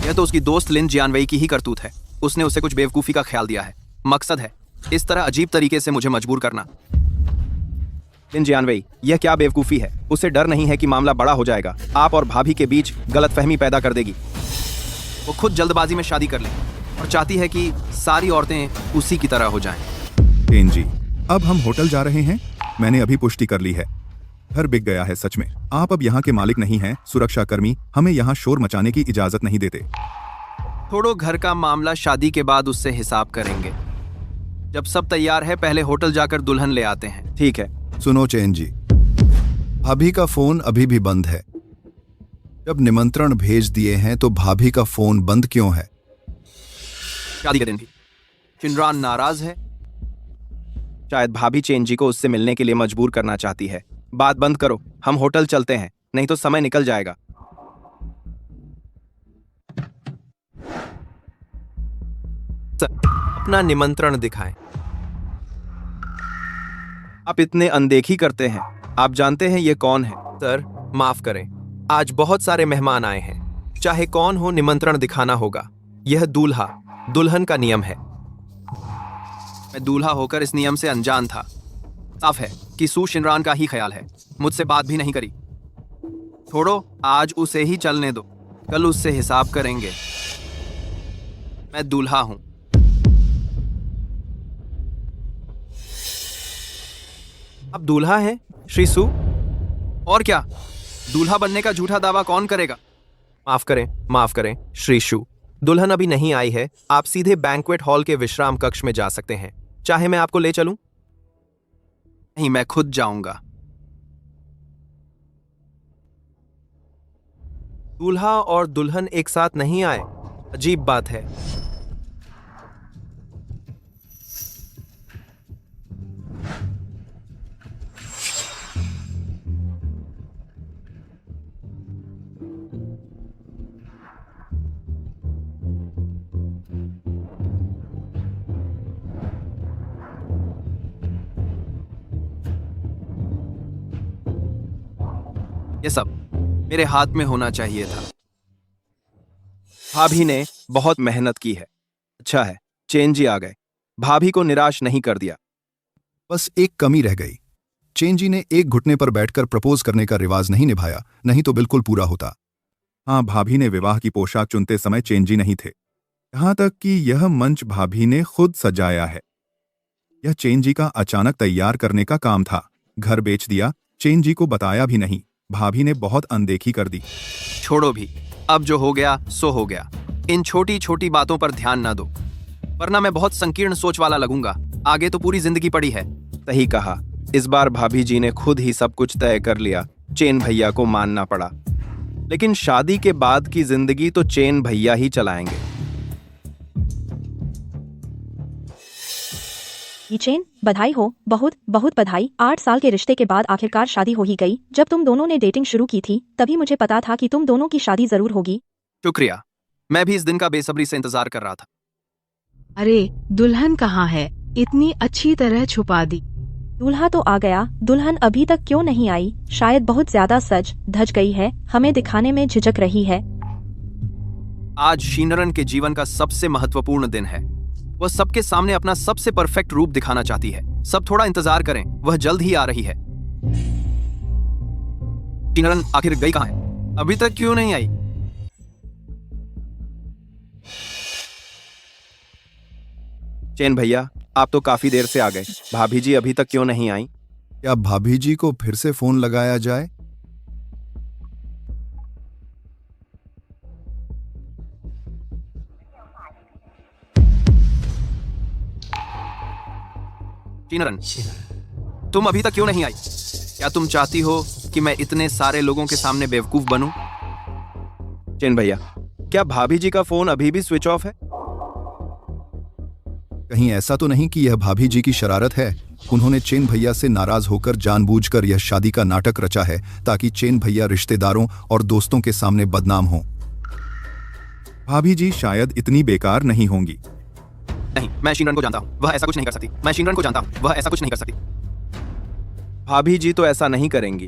यह तो उसकी दोस्त लिन जियानवई की ही करतूत है। उसने उसे कुछ बेवकूफी का ख्याल दिया है। मकसद है इस तरह अजीब तरीके से मुझे मजबूर करना। लिन जियानवई, यह क्या बेवकूफी है? उसे डर नहीं है कि मामला बड़ा हो जाएगा, आप और भाभी के बीच गलतफहमी पैदा कर देगी। वो खुद जल्दबाजी में शादी कर ले और चाहती है कि सारी औरतें उसी की तरह हो जाएं। चेन जी, अब हम होटल जा रहे हैं। मैंने अभी पुष्टि कर ली है, घर बिक गया है सच में। आप अब यहाँ के मालिक नहीं हैं। सुरक्षाकर्मी हमें यहाँ शोर मचाने की इजाजत नहीं देते। छोड़ो घर का मामला, शादी के बाद उससे हिसाब करेंगे। जब सब तैयार है पहले होटल जाकर दुल्हन ले आते हैं। ठीक है। सुनो चेन जी, भाभी का फोन अभी भी बंद है। जब निमंत्रण भेज दिए हैं तो भाभी का फोन बंद क्यों है? शादी के दिन भी शिनरान नाराज है। शायद भाभी चेन जी को उससे मिलने के लिए मजबूर करना चाहती है। बात बंद करो, हम होटल चलते हैं, नहीं तो समय निकल जाएगा। अपना निमंत्रण दिखाएं। आप इतने अनदेखी करते हैं। आप जानते हैं ये कौन है? सर, माफ करें, आज बहुत सारे मेहमान आए हैं। चाहे कौन हो, निमंत्रण दिखाना होगा। यह दूल्हा दुल्हन का नियम है। मैं दूल्हा होकर इस नियम से अनजान था। साफ है कि सू शिनरान का ही ख्याल है। मुझसे बात भी नहीं करी। छोड़ो, आज उसे ही चलने दो, कल उससे हिसाब करेंगे। मैं दूल्हा हूं। अब दूल्हा है श्री सू? और क्या, दूल्हा बनने का झूठा दावा कौन करेगा? माफ करें श्री शू, दुल्हन अभी नहीं आई है, आप सीधे बैंक्वेट हॉल के विश्राम कक्ष में जा सकते हैं। चाहे मैं आपको ले चलूं? नहीं, मैं खुद जाऊंगा। दूल्हा और दुल्हन एक साथ नहीं आए, अजीब बात है। ये सब मेरे हाथ में होना चाहिए था। भाभी ने बहुत मेहनत की है। अच्छा है, चेन जी आ गए। भाभी को निराश नहीं कर दिया। बस एक कमी रह गई। चेन जी ने एक घुटने पर बैठकर प्रपोज करने का रिवाज नहीं निभाया, नहीं तो बिल्कुल पूरा होता। हाँ, भाभी ने विवाह की पोशाक चुनते समय चेन जी नहीं थे। यहां तक कि यह मंच भाभी ने खुद सजाया है। यह चेन जी का अचानक तैयार करने का काम था। घर बेच दिया, चेन जी को बताया भी नहीं। भाभी ने बहुत अनदेखी कर दी। छोड़ो भी, अब जो हो गया सो हो गया। इन छोटी छोटी बातों पर ध्यान ना दो, वरना मैं बहुत संकीर्ण सोच वाला लगूंगा। आगे तो पूरी जिंदगी पड़ी है। सही कहा, इस बार भाभी जी ने खुद ही सब कुछ तय कर लिया। चेन भैया को मानना पड़ा, लेकिन शादी के बाद की जिंदगी तो चेन भैया ही चलाएंगे। चेन, बधाई हो, बहुत बहुत बधाई। 8 साल के रिश्ते के बाद आखिरकार शादी हो ही गई। जब तुम दोनों ने डेटिंग शुरू की थी तभी मुझे पता था कि तुम दोनों की शादी जरूर होगी। शुक्रिया, मैं भी इस दिन का बेसब्री से इंतजार कर रहा था। अरे दुल्हन कहाँ है? इतनी अच्छी तरह छुपा दी। दूल्हा तो आ गया, दुल्हन अभी तक क्यों नहीं आई? शायद बहुत ज्यादा सज धज गई है, हमें दिखाने में झिझक रही है। आज शीनरन के जीवन का सबसे महत्वपूर्ण दिन है। वह सबके सामने अपना सबसे परफेक्ट रूप दिखाना चाहती है। सब थोड़ा इंतजार करें, वह जल्द ही आ रही है। शीनरन आखिर गई कहाँ है? अभी तक क्यों नहीं आई? चेन भैया, आप तो काफी देर से आ गए। भाभी जी अभी तक क्यों नहीं आई? क्या भाभी जी को फिर से फोन लगाया जाए? शीनरन, तुम अभी तक क्यों नहीं आई? क्या तुम चाहती हो कि मैं इतने सारे लोगों के सामने बेवकूफ बनूं? चेन भैया, क्या भाभी जी का फोन अभी भी स्विच ऑफ है? कहीं ऐसा तो नहीं कि यह भाभी जी की शरारत है? उन्होंने चेन भैया से नाराज होकर जानबूझकर यह शादी का नाटक रचा है ताकि चेन भैया रिश्तेदारों और दोस्तों के सामने बदनाम हो। भाभी जी शायद इतनी बेकार नहीं होंगी। नहीं, मैं शीनरन को जानता हूं, वह ऐसा कुछ नहीं कर सकती। मैं शीनरन को जानता हूं, वह ऐसा कुछ नहीं कर सकती। भाभी जी तो ऐसा नहीं करेंगी,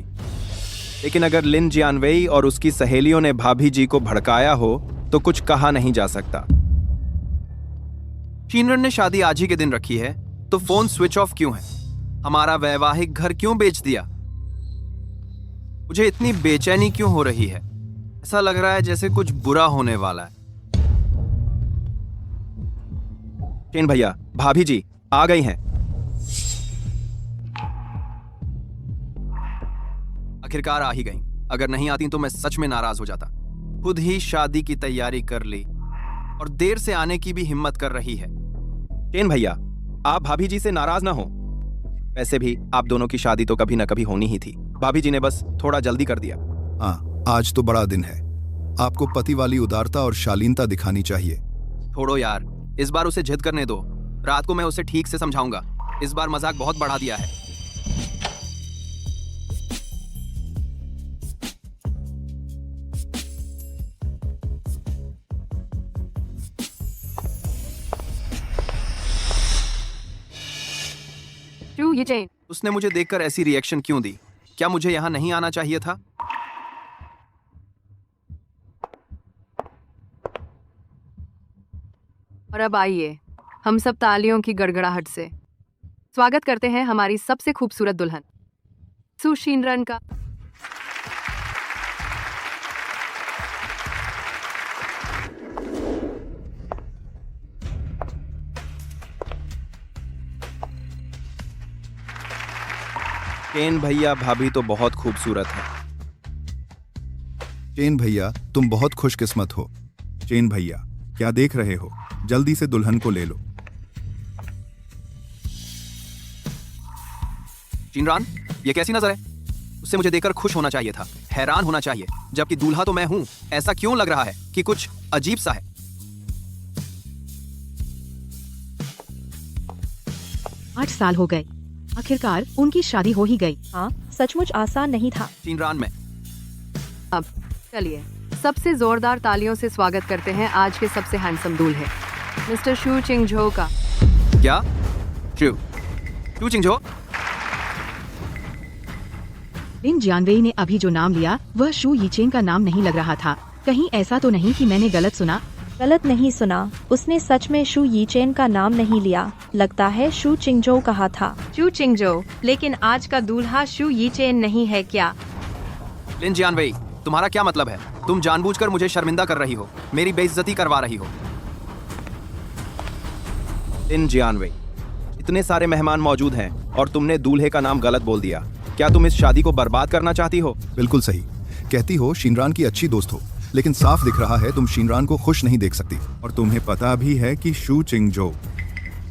लेकिन अगर लिन जियानवेई और उसकी सहेलियों ने भाभी जी को भड़काया हो तो कुछ कहा नहीं जा सकता। शीनरन ने शादी आज ही के दिन रखी है, तो फोन स्विच ऑफ क्यों है? हमारा वैवाहिक घर क्यों बेच दिया? मुझे इतनी बेचैनी क्यों हो रही है? ऐसा लग रहा है जैसे कुछ बुरा होने वाला है। चेन भैया, भाभी जी आ गई हैं। आखिरकार आ ही गई। अगर नहीं आती तो मैं सच में नाराज हो जाता। खुद ही शादी की तैयारी कर ली और देर से आने की भी हिम्मत कर रही है। चेन भैया, आप भाभी जी से नाराज ना हो। वैसे भी आप दोनों की शादी तो कभी ना कभी होनी ही थी। भाभी जी ने बस थोड़ा जल्दी कर दिया। हाँ, आज तो बड़ा दिन है। आपको पति वाली उदारता और शालीनता दिखानी चाहिए। छोड़ो यार, इस बार उसे जिद करने दो। रात को मैं उसे ठीक से समझाऊंगा। इस बार मजाक बहुत बढ़ा दिया है। शू ये चेन, उसने मुझे देखकर ऐसी रिएक्शन क्यों दी? क्या मुझे यहां नहीं आना चाहिए था? और अब आइए हम सब तालियों की गड़गड़ाहट से स्वागत करते हैं हमारी सबसे खूबसूरत दुल्हन सू शीनरन का। चेन भैया, भाभी तो बहुत खूबसूरत है। चेन भैया, तुम बहुत खुशकिस्मत हो। चेन भैया, क्या देख रहे हो? जल्दी से दुल्हन को ले लो। चिनरान, ये कैसी नजर है? उससे मुझे देखकर खुश होना चाहिए था, हैरान होना चाहिए, जबकि दूल्हा तो मैं हूं। ऐसा क्यों लग रहा है कि कुछ अजीब सा है? 8 साल हो गए, आखिरकार उनकी शादी हो ही गई। हाँ, सचमुच आसान नहीं था। चिनरान में अब चलिए सबसे जोरदार तालियों से स्वागत करते हैं आज के सबसे हैंडसम दूल्हे, मिस्टर शू चिंगझो का। क्या? शू चिंगझो? लिन जियानवेई ने अभी जो नाम लिया वह शू यीचेन का नाम नहीं लग रहा था। कहीं ऐसा तो नहीं कि मैंने गलत सुना? गलत नहीं सुना, उसने सच में शू यीचेन का नाम नहीं लिया। लगता है शू चिंगजो कहा था। शू चिंगजो, लेकिन आज का दूल्हा शू यीचेन नहीं है क्या? लिन जियानवेई, तुम्हारा क्या मतलब है? तुम जानबूझकर मुझे शर्मिंदा कर रही हो, मेरी बेइज्जती करवा रही हो। लिन जियानवेई, इतने सारे मेहमान मौजूद हैं और तुमने दूल्हे का नाम गलत बोल दिया। क्या तुम इस शादी को बर्बाद करना चाहती हो? बिल्कुल सही। कहती हो शिनरान की अच्छी दोस्त हो, लेकिन साफ दिख रहा है तुम शिनरान को खुश नहीं देख सकती। और तुम्हें पता भी है कि शू चिंगजो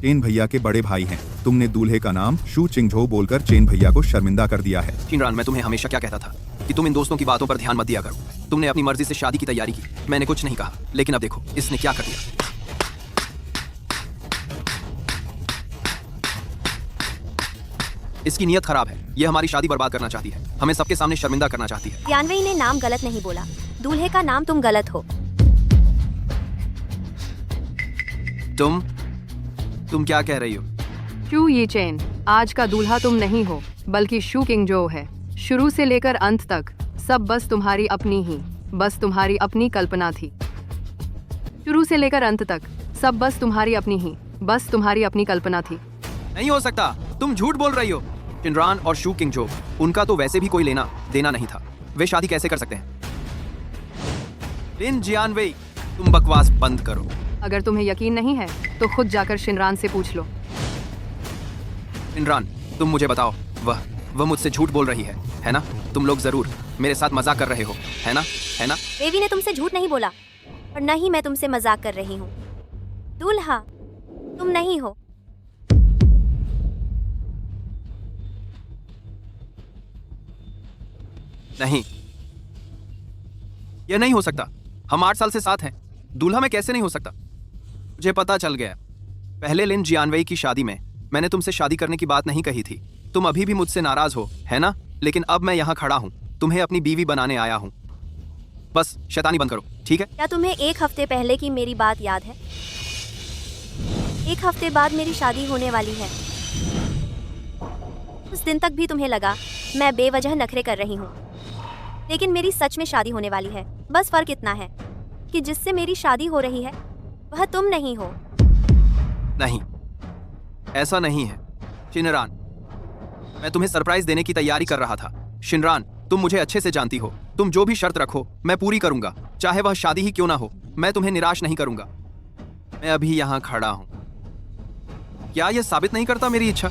चेन भैया के बड़े भाई हैं। तुमने दूल्हे का नाम शू चिंगजो बोलकर चेन भैया को शर्मिंदा कर दिया है। चिनरान, मैं तुम्हें हमेशा क्या कहता था कि तुम इन दोस्तों की बातों पर ध्यान मत दिया करो। तुमने अपनी मर्जी से शादी की तैयारी की, मैंने कुछ नहीं कहा, लेकिन अब देखो इसने क्या कर दिया। इसकी नीयत खराब है, यह हमारी शादी बर्बाद करना चाहती है, हमें सबके सामने शर्मिंदा करना चाहती है। जियानवेई ने नाम गलत नहीं बोला, दूल्हे का नाम तुम गलत हो। तुम क्या कह रही हो? शू यीचेन, आज का दूल्हा तुम नहीं हो बल्कि शू किंगजो है। शुरू से लेकर अंत तक सब बस तुम्हारी अपनी कल्पना थी। शुरू से लेकर अंत तक सब बस तुम्हारी अपनी कल्पना थी। नहीं हो सकता, तुम झूठ बोल रही हो। चिनरान और शू किंगजो, उनका तो वैसे भी कोई लेना देना नहीं था, वे शादी कैसे कर सकते हैं? लिन जियानवेई, तुम बकवास बंद करो। अगर तुम्हें यकीन नहीं है तो खुद जाकर शिनरान से पूछ लो। चिनरान, तुम मुझे बताओ, वह मुझसे झूठ बोल रही है ना? तुम लोग जरूर मेरे साथ मजाक कर रहे हो, है ना? बेबी ने तुमसे झूठ नहीं बोला और न ही मैं तुमसे मजाक कर रही हूँ। दूल्हा तुम नहीं हो। नहीं, यह नहीं हो सकता। हम 8 साल से साथ हैं, दूल्हा मैं कैसे नहीं हो सकता? मुझे पता चल गया। पहले लिन जियानवेई की शादी में मैंने तुमसे शादी करने की बात नहीं कही थी। तुम अभी भी मुझसे नाराज हो, है ना? लेकिन अब मैं यहाँ खड़ा हूँ, तुम्हें अपनी बीवी बनाने आया हूँ। बस शैतानी बंद करो, ठीक है? क्या तुम्हें 1 हफ्ते पहले की मेरी बात याद है? 1 हफ्ते बाद मेरी शादी होने वाली है। उस दिन तक भी तुम्हें लगा मैं बेवजह नखरे कर रही हूँ, लेकिन मेरी सच में शादी होने वाली है। बस फर्क इतना है कि जिससे मेरी शादी हो रही है वह तुम नहीं हो। नहीं, ऐसा नहीं है चिनरान। मैं तुम्हें सरप्राइज देने की तैयारी कर रहा था। शिनरान, तुम मुझे अच्छे से जानती हो, तुम जो भी शर्त रखो मैं पूरी करूंगा, चाहे वह शादी ही क्यों ना हो। मैं तुम्हें निराश नहीं करूंगा। मैं अभी यहाँ खड़ा हूँ। क्या यह साबित नहीं करता मेरी इच्छा?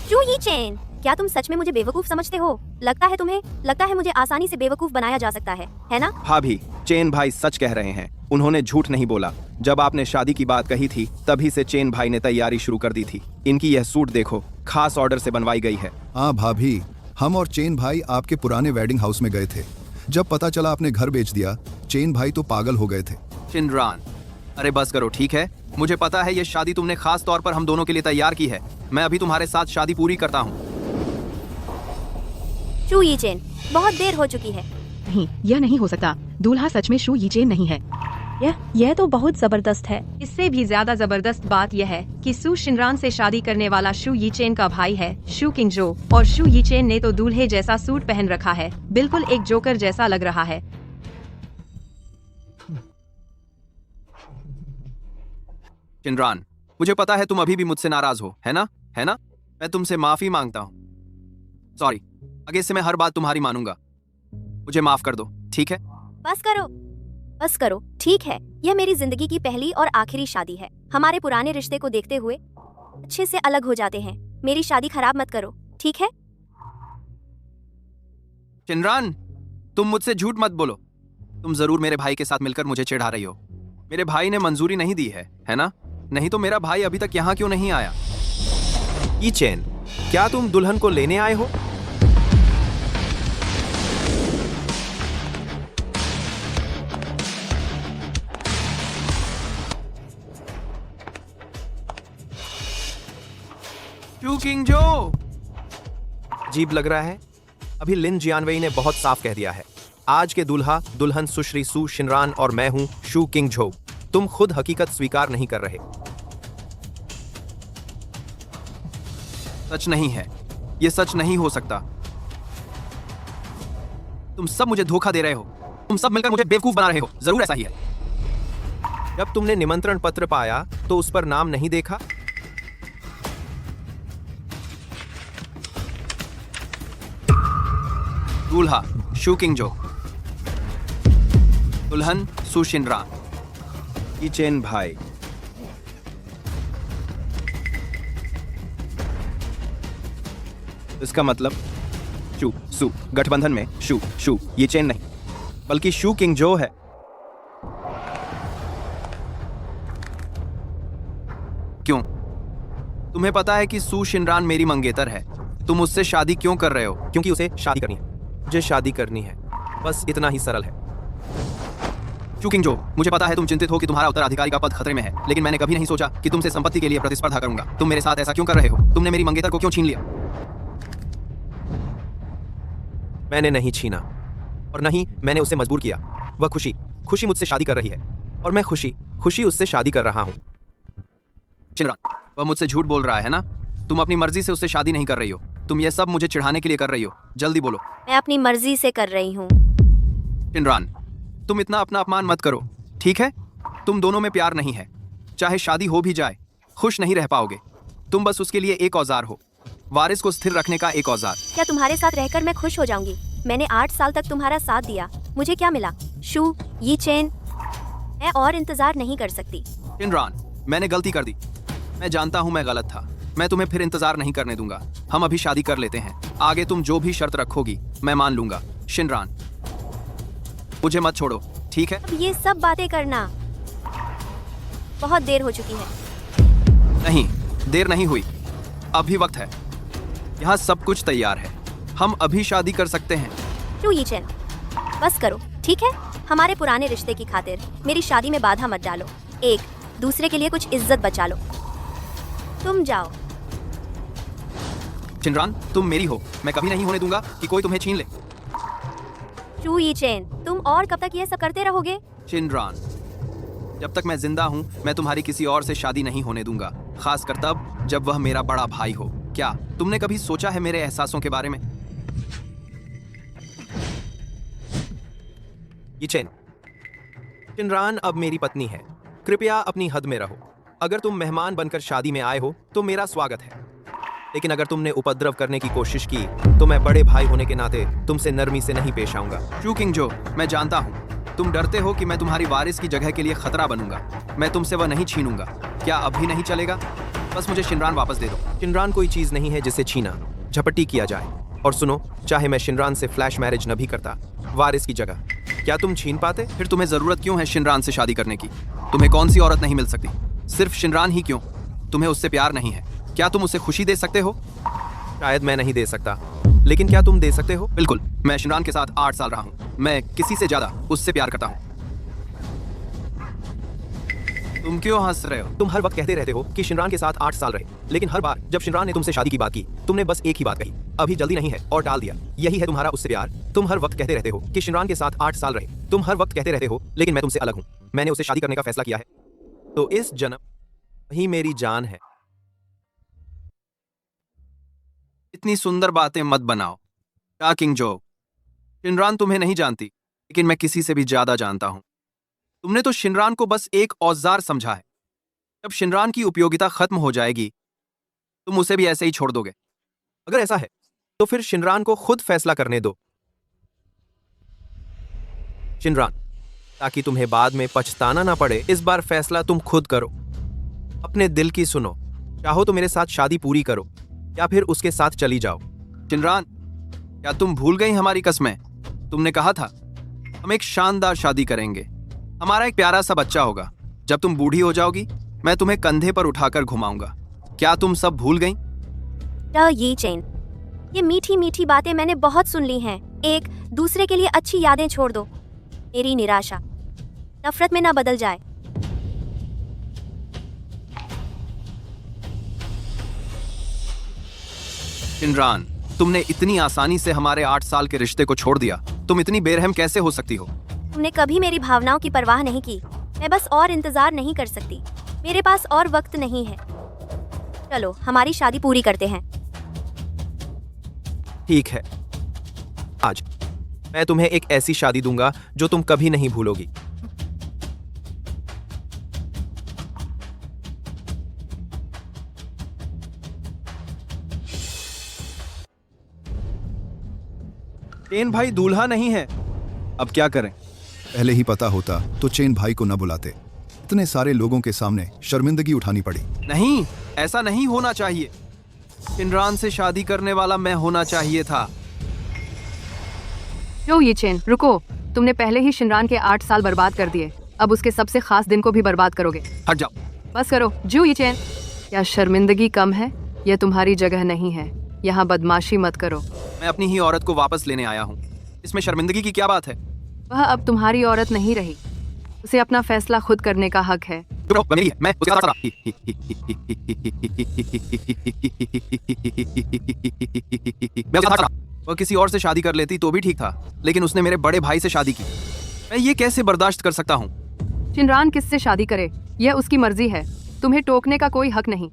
शू यीचेन, क्या तुम सच में मुझे बेवकूफ समझते हो? लगता है मुझे आसानी से बेवकूफ बनाया जा सकता है ना? भाभी, चेन भाई सच कह रहे हैं, उन्होंने झूठ नहीं बोला। जब आपने शादी की बात कही थी तभी से चेन भाई ने तैयारी शुरू कर दी थी। इनकी यह सूट देखो, खास ऑर्डर से बनवाई गई है। हाँ भाभी, हम और चेन भाई आपके पुराने वेडिंग हाउस में गए थे। जब पता चला आपने घर बेच दिया, चेन भाई तो पागल हो गए थे। चिनरान, अरे बस करो, ठीक है? मुझे पता है यह शादी तुमने खास तौर पर हम दोनों के लिए तैयार की है। मैं अभी तुम्हारे साथ शादी पूरी करता हूँ। शू यीचेन, बहुत देर हो चुकी है। नहीं, यह नहीं हो सकता। दूल्हा सच में शू यीचेन नहीं है। यह तो बहुत जबरदस्त है। इससे भी ज्यादा जबरदस्त बात यह है कि शू शिनरान से शादी करने वाला शू यीचेन का भाई है, शू किंगजो। और शू यीचेन ने तो दूल्हे जैसा सूट पहन रखा है, बिल्कुल एक जोकर जैसा लग रहा है। चिनरान, मुझे पता है तुम अभी भी मुझसे नाराज हो, है ना? मैं तुमसे माफी मांगता हूँ। सॉरी, आगे से मैं हर बात तुम्हारी मानूंगा। मुझे माफ कर दो, ठीक है? बस करो, ठीक है? यह मेरी जिंदगी की पहली और आखिरी शादी है। हमारे पुराने रिश्ते को देखते हुए अच्छे से अलग हो जाते हैं। मेरी शादी खराब मत करो, ठीक है? चिनरान, तुम मुझसे झूठ मत बोलो। तुम जरूर मेरे भाई के साथ मिलकर मुझे चिढ़ा रही हो। मेरे भाई ने मंजूरी नहीं दी है ना? नहीं तो मेरा भाई अभी तक यहाँ क्यों नहीं आया? ये चैन, क्या तुम दुल्हन को लेने आए हो? शू किंग जो, अजीब लग रहा है। अभी लिन जियानवेई ने बहुत साफ कह दिया है, आज के दुल्हा दुल्हन सुश्री सू शिनरान और मैं हूं शू किंग झो। तुम खुद हकीकत स्वीकार नहीं कर रहे। सच नहीं है, ये सच नहीं हो सकता। तुम सब मुझे धोखा दे रहे हो, तुम सब मिलकर मुझे बेवकूफ बना रहे हो। जरूर ऐसा ही है। जब तुमने निमंत्रण पत्र पाया तो उस पर नाम नहीं देखा? दूल्हा शू किंग जो, दुल्हन सू शिनरान। ये चैन भाई, इसका मतलब शू सू गठबंधन में शू शू ये चैन नहीं बल्कि शू किंग जो है। क्यों? तुम्हें पता है कि सू शिनरान मेरी मंगेतर है। तुम उससे शादी क्यों कर रहे हो? क्योंकि उसे शादी करनी है। मुझे शादी करनी है, बस इतना ही सरल है। शू किंग जो, मुझे पता है तुम चिंतित हो कि तुम्हारा उत्तराधिकारी का पद खतरे में है, लेकिन मैंने कभी नहीं सोचा कि तुमसे संपत्ति के लिए प्रतिस्पर्धा करूंगा। तुम मेरे साथ ऐसा क्यों कर रहे हो? तुमने मेरी मंगेतर को क्यों छीन लिया? मैंने नहीं छीना और नहीं मैंने उसे मजबूर किया। वह खुशी मुझसे शादी कर रही है और मैं खुशी उससे शादी कर रहा हूं। शिनरान, वह मुझसे झूठ बोल रहा है ना? तुम अपनी मर्जी से उससे शादी नहीं कर रही हो। तुम ये सब मुझे चिढ़ाने के लिए कर रही हो। जल्दी बोलो। मैं अपनी मर्जी से कर रही हूँ। शिनरान, तुम इतना अपना अपमान मत करो, ठीक है? तुम दोनों में प्यार नहीं है। चाहे शादी हो भी जाए, खुश नहीं रह पाओगे। तुम बस उसके लिए एक औजार हो, वारिस को स्थिर रखने का एक औजार। क्या तुम्हारे साथ रहकर मैं खुश हो जाऊंगी? मैंने 8 साल तक तुम्हारा साथ दिया, मुझे क्या मिला? शू ये चैन, मैं और इंतजार नहीं कर सकती। शिनरान, मैंने गलती कर दी। मैं जानता हूँ मैं गलत था। मैं तुम्हें फिर इंतजार नहीं करने दूंगा। हम अभी शादी कर लेते हैं। आगे तुम जो भी शर्त रखोगी मैं मान लूंगा। शिनरान, मुझे मत छोड़ो, ठीक है? अब ये सब बातें करना, बहुत देर हो चुकी है। नहीं, देर नहीं हुई, अभी वक्त है। यहाँ सब कुछ तैयार है, हम अभी शादी कर सकते हैं। शू ये चैन, बस करो, ठीक है? हमारे पुराने रिश्ते की खातिर मेरी शादी में बाधा मत डालो। एक दूसरे के लिए कुछ इज्जत बचा लो। तुम जाओ। शिनरान, तुम मेरी हो। मैं कभी नहीं होने दूंगा कि कोई तुम्हें छीन ले। शू ये चैन, तुम और कब तक ये सब करते रहोगे? शिनरान, जब तक मैं जिंदा हूँ मैं तुम्हारी किसी और से शादी नहीं होने दूंगा, खासकर तब जब वह मेरा बड़ा भाई हो। क्या तुमने कभी सोचा है मेरे एहसासों के बारे में? ये चैन, शिनरान अब मेरी पत्नी है। कृपया अपनी हद में रहो। अगर तुम मेहमान बनकर शादी में आए हो तो मेरा स्वागत है, लेकिन अगर तुमने उपद्रव करने की कोशिश की तो मैं बड़े भाई होने के नाते तुमसे नरमी से नहीं पेश आऊंगा। शू किंग जो, मैं जानता हूँ तुम डरते हो कि मैं तुम्हारी वारिस की जगह के लिए खतरा बनूंगा। मैं तुमसे वह नहीं छीनूंगा। क्या अभी नहीं चलेगा? बस मुझे शिनरान वापस दे दो। शिनरान कोई चीज नहीं है जिसे छीना झपटी किया जाए। और सुनो, चाहे मैं शिनरान से फ्लैश मैरिज न भी करता, वारिस की जगह क्या तुम छीन पाते? फिर तुम्हें जरूरत क्यों है शिनरान से शादी करने की? तुम्हें कौन सी औरत नहीं मिल सकती? सिर्फ शिनरान ही क्यों? तुम्हें उससे प्यार नहीं है? क्या तुम उसे खुशी दे सकते हो? शायद मैं नहीं दे सकता, लेकिन क्या तुम दे सकते हो? बिल्कुल। मैं शिनरान के साथ 8 साल रहा हूँ। मैं किसी से ज्यादा उससे प्यार करता हूँ। तुम क्यों हंस रहे हो? तुम हर वक्त कहते रहते हो कि शिनरान के साथ 8 साल रहे, लेकिन हर बार जब शिनरान ने तुमसे शादी की बात की तुमने बस एक ही बात कही, अभी जल्दी नहीं है, और टाल दिया। यही है तुम्हारा उससे प्यार। तुम हर वक्त कहते रहते हो कि शिनरान के साथ 8 साल रहे, तुम हर वक्त कहते रहते हो, लेकिन मैं तुमसे अलग हूँ। मैंने उसे शादी करने का फैसला किया है, तो इस जन्म ही मेरी जान है। इतनी सुंदर बातें मत बनाओ। शा किंग जो, शिनरान तुम्हें नहीं जानती, लेकिन मैं किसी से भी ज्यादा जानता हूं। तुमने तो शिनरान को बस एक औजार समझा है। जब शिनरान की उपयोगिता खत्म हो जाएगी तुम उसे भी ऐसे ही छोड़ दोगे। अगर ऐसा है तो फिर शिनरान को खुद फैसला करने दो। शिनरान, ताकि तुम्हें बाद में पछताना ना पड़े, इस बार फैसला तुम खुद करो। अपने दिल की सुनो। चाहो तो मेरे साथ शादी पूरी करो या फिर उसके साथ चली जाओ। शिनरान, क्या तुम भूल गई हमारी कस्में? तुमने कहा था हम एक शानदार शादी करेंगे, हमारा एक प्यारा सा बच्चा होगा। जब तुम बूढ़ी हो जाओगी मैं तुम्हें कंधे पर उठाकर घुमाऊंगा। क्या तुम सब भूल गई? ये चेन, ये मीठी मीठी बातें मैंने बहुत सुन ली हैं। एक दूसरे के लिए अच्छी यादें छोड़ दो। मेरी निराशा नफरत में ना बदल जाए। शिनरान, तुमने इतनी आसानी से हमारे 8 साल के रिश्ते को छोड़ दिया। तुम इतनी बेरहम कैसे हो सकती हो? तुमने कभी मेरी भावनाओं की परवाह नहीं की। मैं बस और इंतजार नहीं कर सकती। मेरे पास और वक्त नहीं है। चलो हमारी शादी पूरी करते हैं। ठीक है, आज मैं तुम्हें एक ऐसी शादी दूंगा जो तुम कभी नहीं भूलोगी। चेन भाई दूल्हा नहीं है, अब क्या करें? पहले ही पता होता तो चेन भाई को न बुलाते। इतने सारे लोगों के सामने शर्मिंदगी उठानी पड़ी। नहीं, ऐसा नहीं होना चाहिए। शिनरान से शादी करने वाला मैं होना चाहिए था। जो ये चेन, रुको। तुमने पहले ही शिनरान के 8 साल बर्बाद कर दिए, अब उसके सबसे खास दिन को भी बर्बाद करोगे। हट जाओ। बस करो जो ये चेन। क्या शर्मिंदगी कम है? यह तुम्हारी जगह नहीं है। यहाँ बदमाशी मत करो। मैं अपनी ही औरत को वापस लेने आया हूँ। इसमें शर्मिंदगी की क्या बात है? वह अब तुम्हारी औरत नहीं रही। उसे अपना फैसला खुद करने का हक है। चुप रहो, मेरी है, मैं उसके साथ खड़ा। मैं उसके साथ खड़ा। वह किसी और से शादी कर लेती तो भी ठीक था, लेकिन उसने मेरे बड़े भाई से शादी की। मैं ये कैसे बर्दाश्त कर सकता हूँ? शिनरान किससे शादी करे यह उसकी मर्जी है। तुम्हें टोकने का कोई हक नहीं।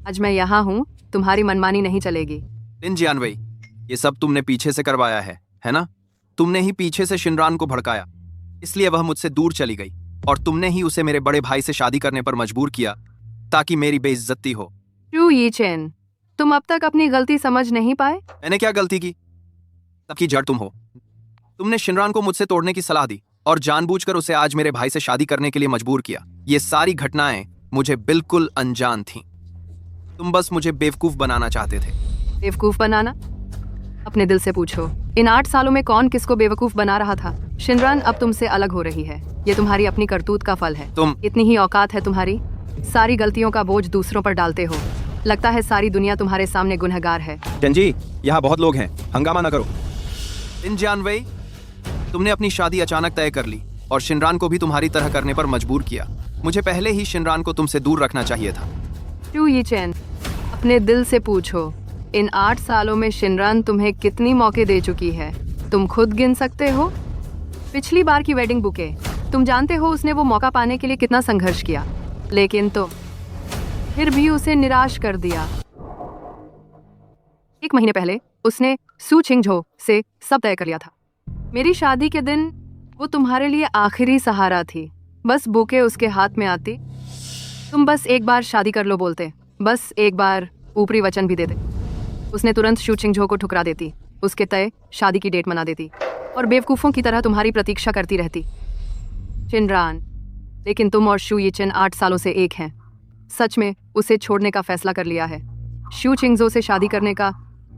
आज मैं यहाँ हूँ, तुम्हारी मनमानी नहीं चलेगी। लिन जियानवई, ये सब तुमने पीछे से करवाया है ना? तुमने ही पीछे से शिनरान को भड़काया, इसलिए वह मुझसे दूर चली गई, और तुमने ही उसे मेरे बड़े भाई से शादी करने पर मजबूर किया ताकि मेरी बेइज्जती हो। चू ये चैन, तुम अब तक अपनी गलती समझ नहीं पाए? मैंने क्या गलती की? सबकी जड़ तुम हो। तुमने शिनरान को मुझसे तोड़ने की सलाह दी और जानबूझकर उसे आज मेरे भाई से शादी करने के लिए मजबूर किया। ये सारी घटनाएं मुझे बिल्कुल अनजान थीं। तुम बस मुझे बेवकूफ बनाना चाहते थे। बेवकूफ बनाना? अपने दिल से पूछो, इन 8 सालों में कौन किसको बेवकूफ बना रहा था? शिनरान अब तुमसे अलग हो रही है। ये तुम्हारी अपनी करतूत का फल है। तुम इतनी ही औकात है तुम्हारी, सारी गलतियों का बोझ दूसरों पर डालते हो। लगता है सारी दुनिया तुम्हारे सामने गुनहगार है। जी, यहाँ बहुत लोग हैं, हंगामा ना करो। लिन जियानवई, तुमने अपनी शादी अचानक तय कर ली और शिनरान को भी तुम्हारी तरह करने पर मजबूर किया। मुझे पहले ही शिनरान को तुमसे दूर रखना चाहिए था। चू ये चैन, अपने दिल से पूछो, इन 8 सालों में शिनरान तुम्हें कितनी मौके दे चुकी है? तुम खुद गिन सकते हो। पिछली बार की वेडिंग बुके, तुम जानते हो उसने वो मौका पाने के लिए कितना संघर्ष किया, लेकिन तुम फिर भी उसे निराश कर दिया। 1 महीने पहले उसने सू छिंगझो से सब तय कर लिया था। मेरी शादी के दिन वो तुम्हारे लिए आखिरी सहारा थी। बस बुके उसके हाथ में आती, तुम बस एक बार शादी कर लो बोलते, बस एक बार ऊपरी वचन भी देते। उसने तुरंत शू छिंगझो को ठुकरा देती, उसके तय शादी की डेट मना देती और बेवकूफ़ों की तरह तुम्हारी प्रतीक्षा करती रहती। शिनरान, लेकिन तुम और शू यिचेन 8 सालों से एक हैं। सच में उसे छोड़ने का फैसला कर लिया है। शू छिंगझो से शादी करने का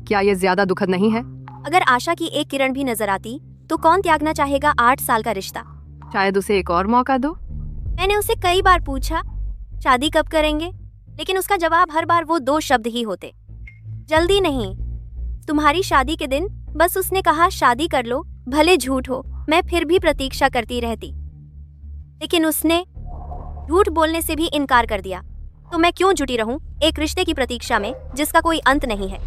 क्या ये ज्यादा दुखद नहीं है? अगर आशा की एक किरण भी नजर आती तो कौन त्यागना चाहेगा 8 साल का रिश्ता? शायद उसे एक और मौका दो। मैंने उसे कई बार पूछा शादी कब करेंगे, लेकिन उसका जवाब हर बार वो 2 शब्द ही होते, जल्दी नहीं। तुम्हारी शादी के दिन बस उसने कहा शादी कर लो, भले झूठ हो। मैं फिर भी प्रतीक्षा करती रहती, लेकिन उसने झूठ बोलने से भी इनकार कर दिया। तो मैं क्यों जुटी रहूं एक रिश्ते की प्रतीक्षा में जिसका कोई अंत नहीं है?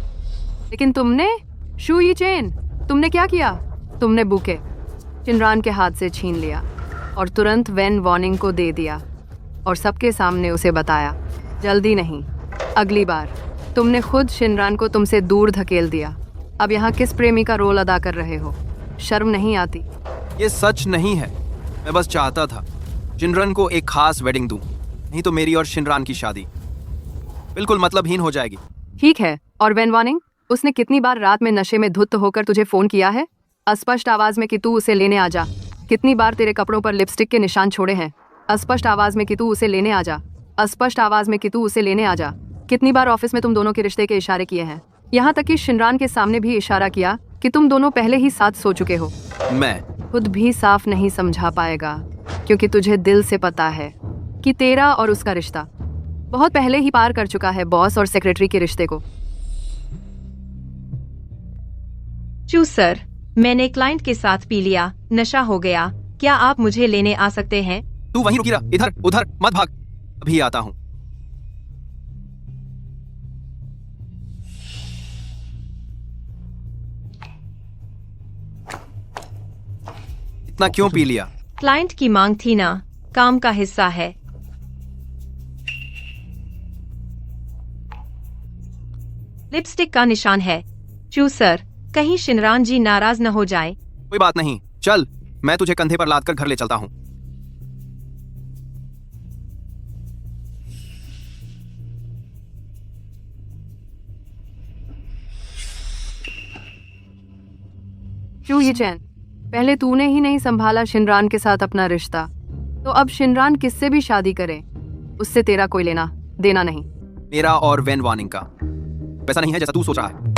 लेकिन तुमने, शू यिचेन, तुमने क्या किया? तुमने बुके शिनरान के हाथ से छीन लिया और तुरंत वैन वार्निंग को दे दिया और सबके सामने उसे बताया, जल्दी नहीं, अगली बार। तुमने खुद शिनरान को तुमसे दूर धकेल दिया। अब यहाँ किस प्रेमी का रोल अदा कर रहे हो? शर्म नहीं आती? ये सच नहीं है। मैं बस चाहता था शिनरान को एक खास वेडिंग दूं, नहीं तो मेरी और शिनरान की शादी बिल्कुल मतलबहीन हो जाएगी। ठीक है, और वैन वार्निंग? उसने कितनी बार रात में नशे में धुत होकर तुझे फोन किया है, अस्पष्ट आवाज में कि तू उसे लेने आ जा? कितनी बार तेरे कपड़ों पर लिपस्टिक के निशान छोड़े हैं, अस्पष्ट आवाज में कि तू उसे लेने आ जा, अस्पष्ट आवाज में कि तू उसे लेने आ जा? कितनी बार ऑफिस में तुम दोनों के रिश्ते के इशारे किए हैं, यहाँ तक कि शिनरान के सामने भी इशारा किया कि तुम दोनों पहले ही साथ सो चुके हो। मैं खुद भी साफ नहीं समझा पाएगा, क्योंकि तुझे दिल से पता है कि तेरा और उसका रिश्ता बहुत पहले ही पार कर चुका है बॉस और सेक्रेटरी के रिश्ते को। चू सर, मैंने क्लाइंट के साथ पी लिया, नशा हो गया। क्या आप मुझे लेने आ सकते हैं? तू वहीं रुकी रहा, इधर उधर मत भाग। अभी आता हूं। इतना क्यों पी लिया? क्लाइंट की मांग थी ना, काम का हिस्सा है। लिपस्टिक का निशान है। चू सर, कहीं शिनरान जी नाराज न हो जाए। कोई बात नहीं, चल मैं तुझे कंधे पर लाद कर घर ले चलता हूं। चू ये चैन, पहले तूने ही नहीं संभाला शिनरान के साथ अपना रिश्ता, तो अब शिनरान किससे भी शादी करे, उससे तेरा कोई लेना देना नहीं। मेरा और वैन वार्निंग का वैसा नहीं है जैसा तू सोच रहा है।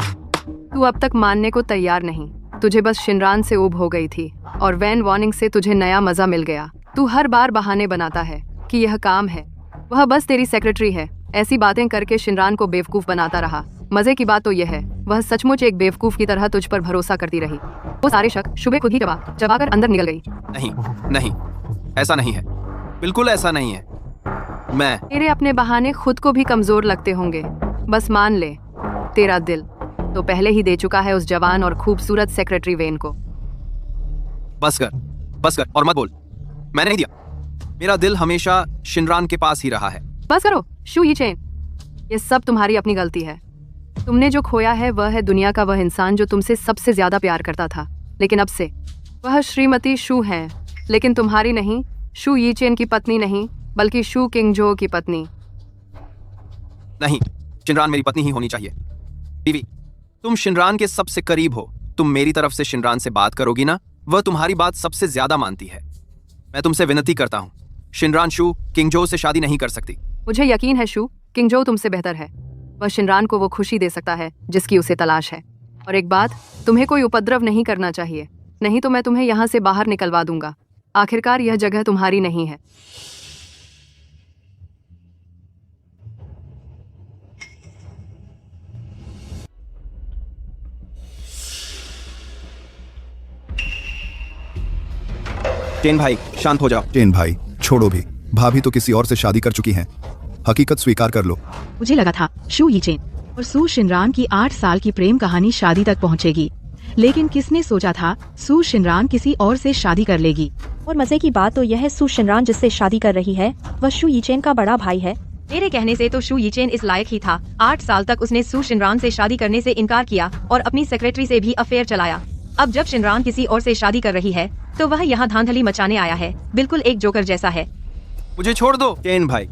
तू अब तक मानने को तैयार नहीं। तुझे बस शिनरान से ऊब हो गई थी और वैन वार्निंग से तुझे नया मजा मिल गया। तू हर बार बहाने बनाता है कि यह काम है, वह बस तेरी सेक्रेटरी है। ऐसी बातें करके शिनरान को बेवकूफ बनाता रहा। मजे की बात तो यह है, वह सचमुच एक बेवकूफ की तरह तुझ पर भरोसा करती रही। वो सारे शक शुबे खुद ही चबाकर अंदर निकल गई। नहीं नहीं, ऐसा नहीं है, बिल्कुल ऐसा नहीं है। मैं तेरे अपने बहाने खुद को भी कमजोर लगते होंगे। बस मान ले, तेरा दिल तो पहले ही दे चुका है उस जवान और खूबसूरत सेक्रेटरी वेन को। बस कर और मत बोल। मैंने नहीं दिया। मेरा दिल हमेशा शिनरान के पास ही रहा है। बस करो शू ये चैन, ये सब तुम्हारी अपनी गलती है। तुमने जो खोया है वह है दुनिया का वह इंसान जो तुमसे सबसे ज्यादा प्यार करता था। लेकिन अब से वह श्रीमती शू है, लेकिन तुम्हारी नहीं, शू ये चैन की पत्नी नहीं, बल्कि शू किंगजो की पत्नी। नहीं, शिनरान मेरी पत्नी ही होनी चाहिए। बीवी, तुम शिनरान के सबसे करीब हो। तुम मेरी तरफ से शिनरान से बात करोगी ना, वह तुम्हारी बात सबसे ज्यादा मानती है। मैं तुमसे विनती करता हूँ, शिनरान शू किंगजो से शादी नहीं कर सकती। मुझे यकीन है शू किंगजो तुमसे बेहतर है। वह शिनरान को वो खुशी दे सकता है जिसकी उसे तलाश है। और एक बात, तुम्हें कोई उपद्रव नहीं करना चाहिए, नहीं तो मैं तुम्हें यहाँ से बाहर निकलवा दूंगा। आखिरकार यह जगह तुम्हारी नहीं है। चेन भाई, शांत हो जाओ। चेन भाई छोड़ो भी, भाभी तो किसी और से शादी कर चुकी हैं। हकीकत स्वीकार कर लो। मुझे लगा था शू यीचेन और सू शिनरान की 8 साल की प्रेम कहानी शादी तक पहुंचेगी, लेकिन किसने सोचा था सू शिनरान किसी और से शादी कर लेगी। और मजे की बात तो यह है, सू शिनरान जिससे शादी कर रही है वह शू यीचेन का बड़ा भाई है। मेरे कहने से तो शू यीचेन इस लायक ही था। 8 साल तक उसने सू शिनरान से शादी करने से इनकार किया और अपनी सेक्रेटरी से भी अफेयर चलाया। अब जब शिनरान किसी और से शादी कर रही है तो वह यहाँ धांधली मचाने आया है। बिल्कुल एक जोकर जैसा है। मुझे छोड़ दो। चेन भाई,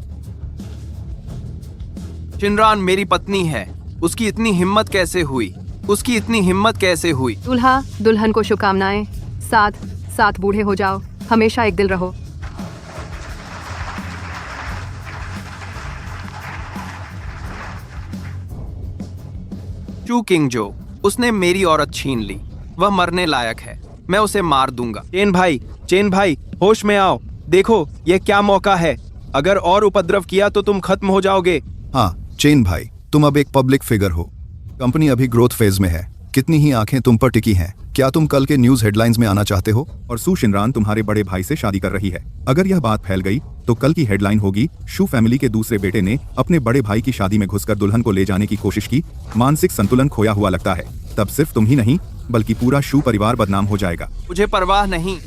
शिनरान मेरी पत्नी है। उसकी इतनी हिम्मत कैसे हुई? उसकी इतनी हिम्मत कैसे हुई? दूल्हा दुल्हन को शुभकामनाएं। साथ साथ बूढ़े हो जाओ, हमेशा एक दिल रहो। शू किंगजो, उसने मेरी औरत छीन ली। वह मरने लायक है। मैं उसे मार दूंगा। चेन भाई, होश में आओ। देखो ये क्या मौका है। अगर और उपद्रव किया तो तुम खत्म हो जाओगे। हाँ चेन भाई, तुम अब एक पब्लिक फिगर हो। कंपनी अभी ग्रोथ फेज में है। कितनी ही आंखें तुम पर टिकी हैं। क्या तुम कल के न्यूज हेडलाइंस में आना चाहते हो? और सू शिनरान तुम्हारे बड़े भाई से शादी कर रही है। अगर यह बात फैल गई तो कल की हेडलाइन होगी, शू फैमिली के दूसरे बेटे ने अपने बड़े भाई की शादी में घुसकर दुल्हन को ले जाने की कोशिश की। मानसिक संतुलन खोया हुआ लगता है। तब सिर्फ तुम ही नहीं बल्कि पूरा शू परिवार बदनाम हो जाएगा। मुझे परवाह नहीं,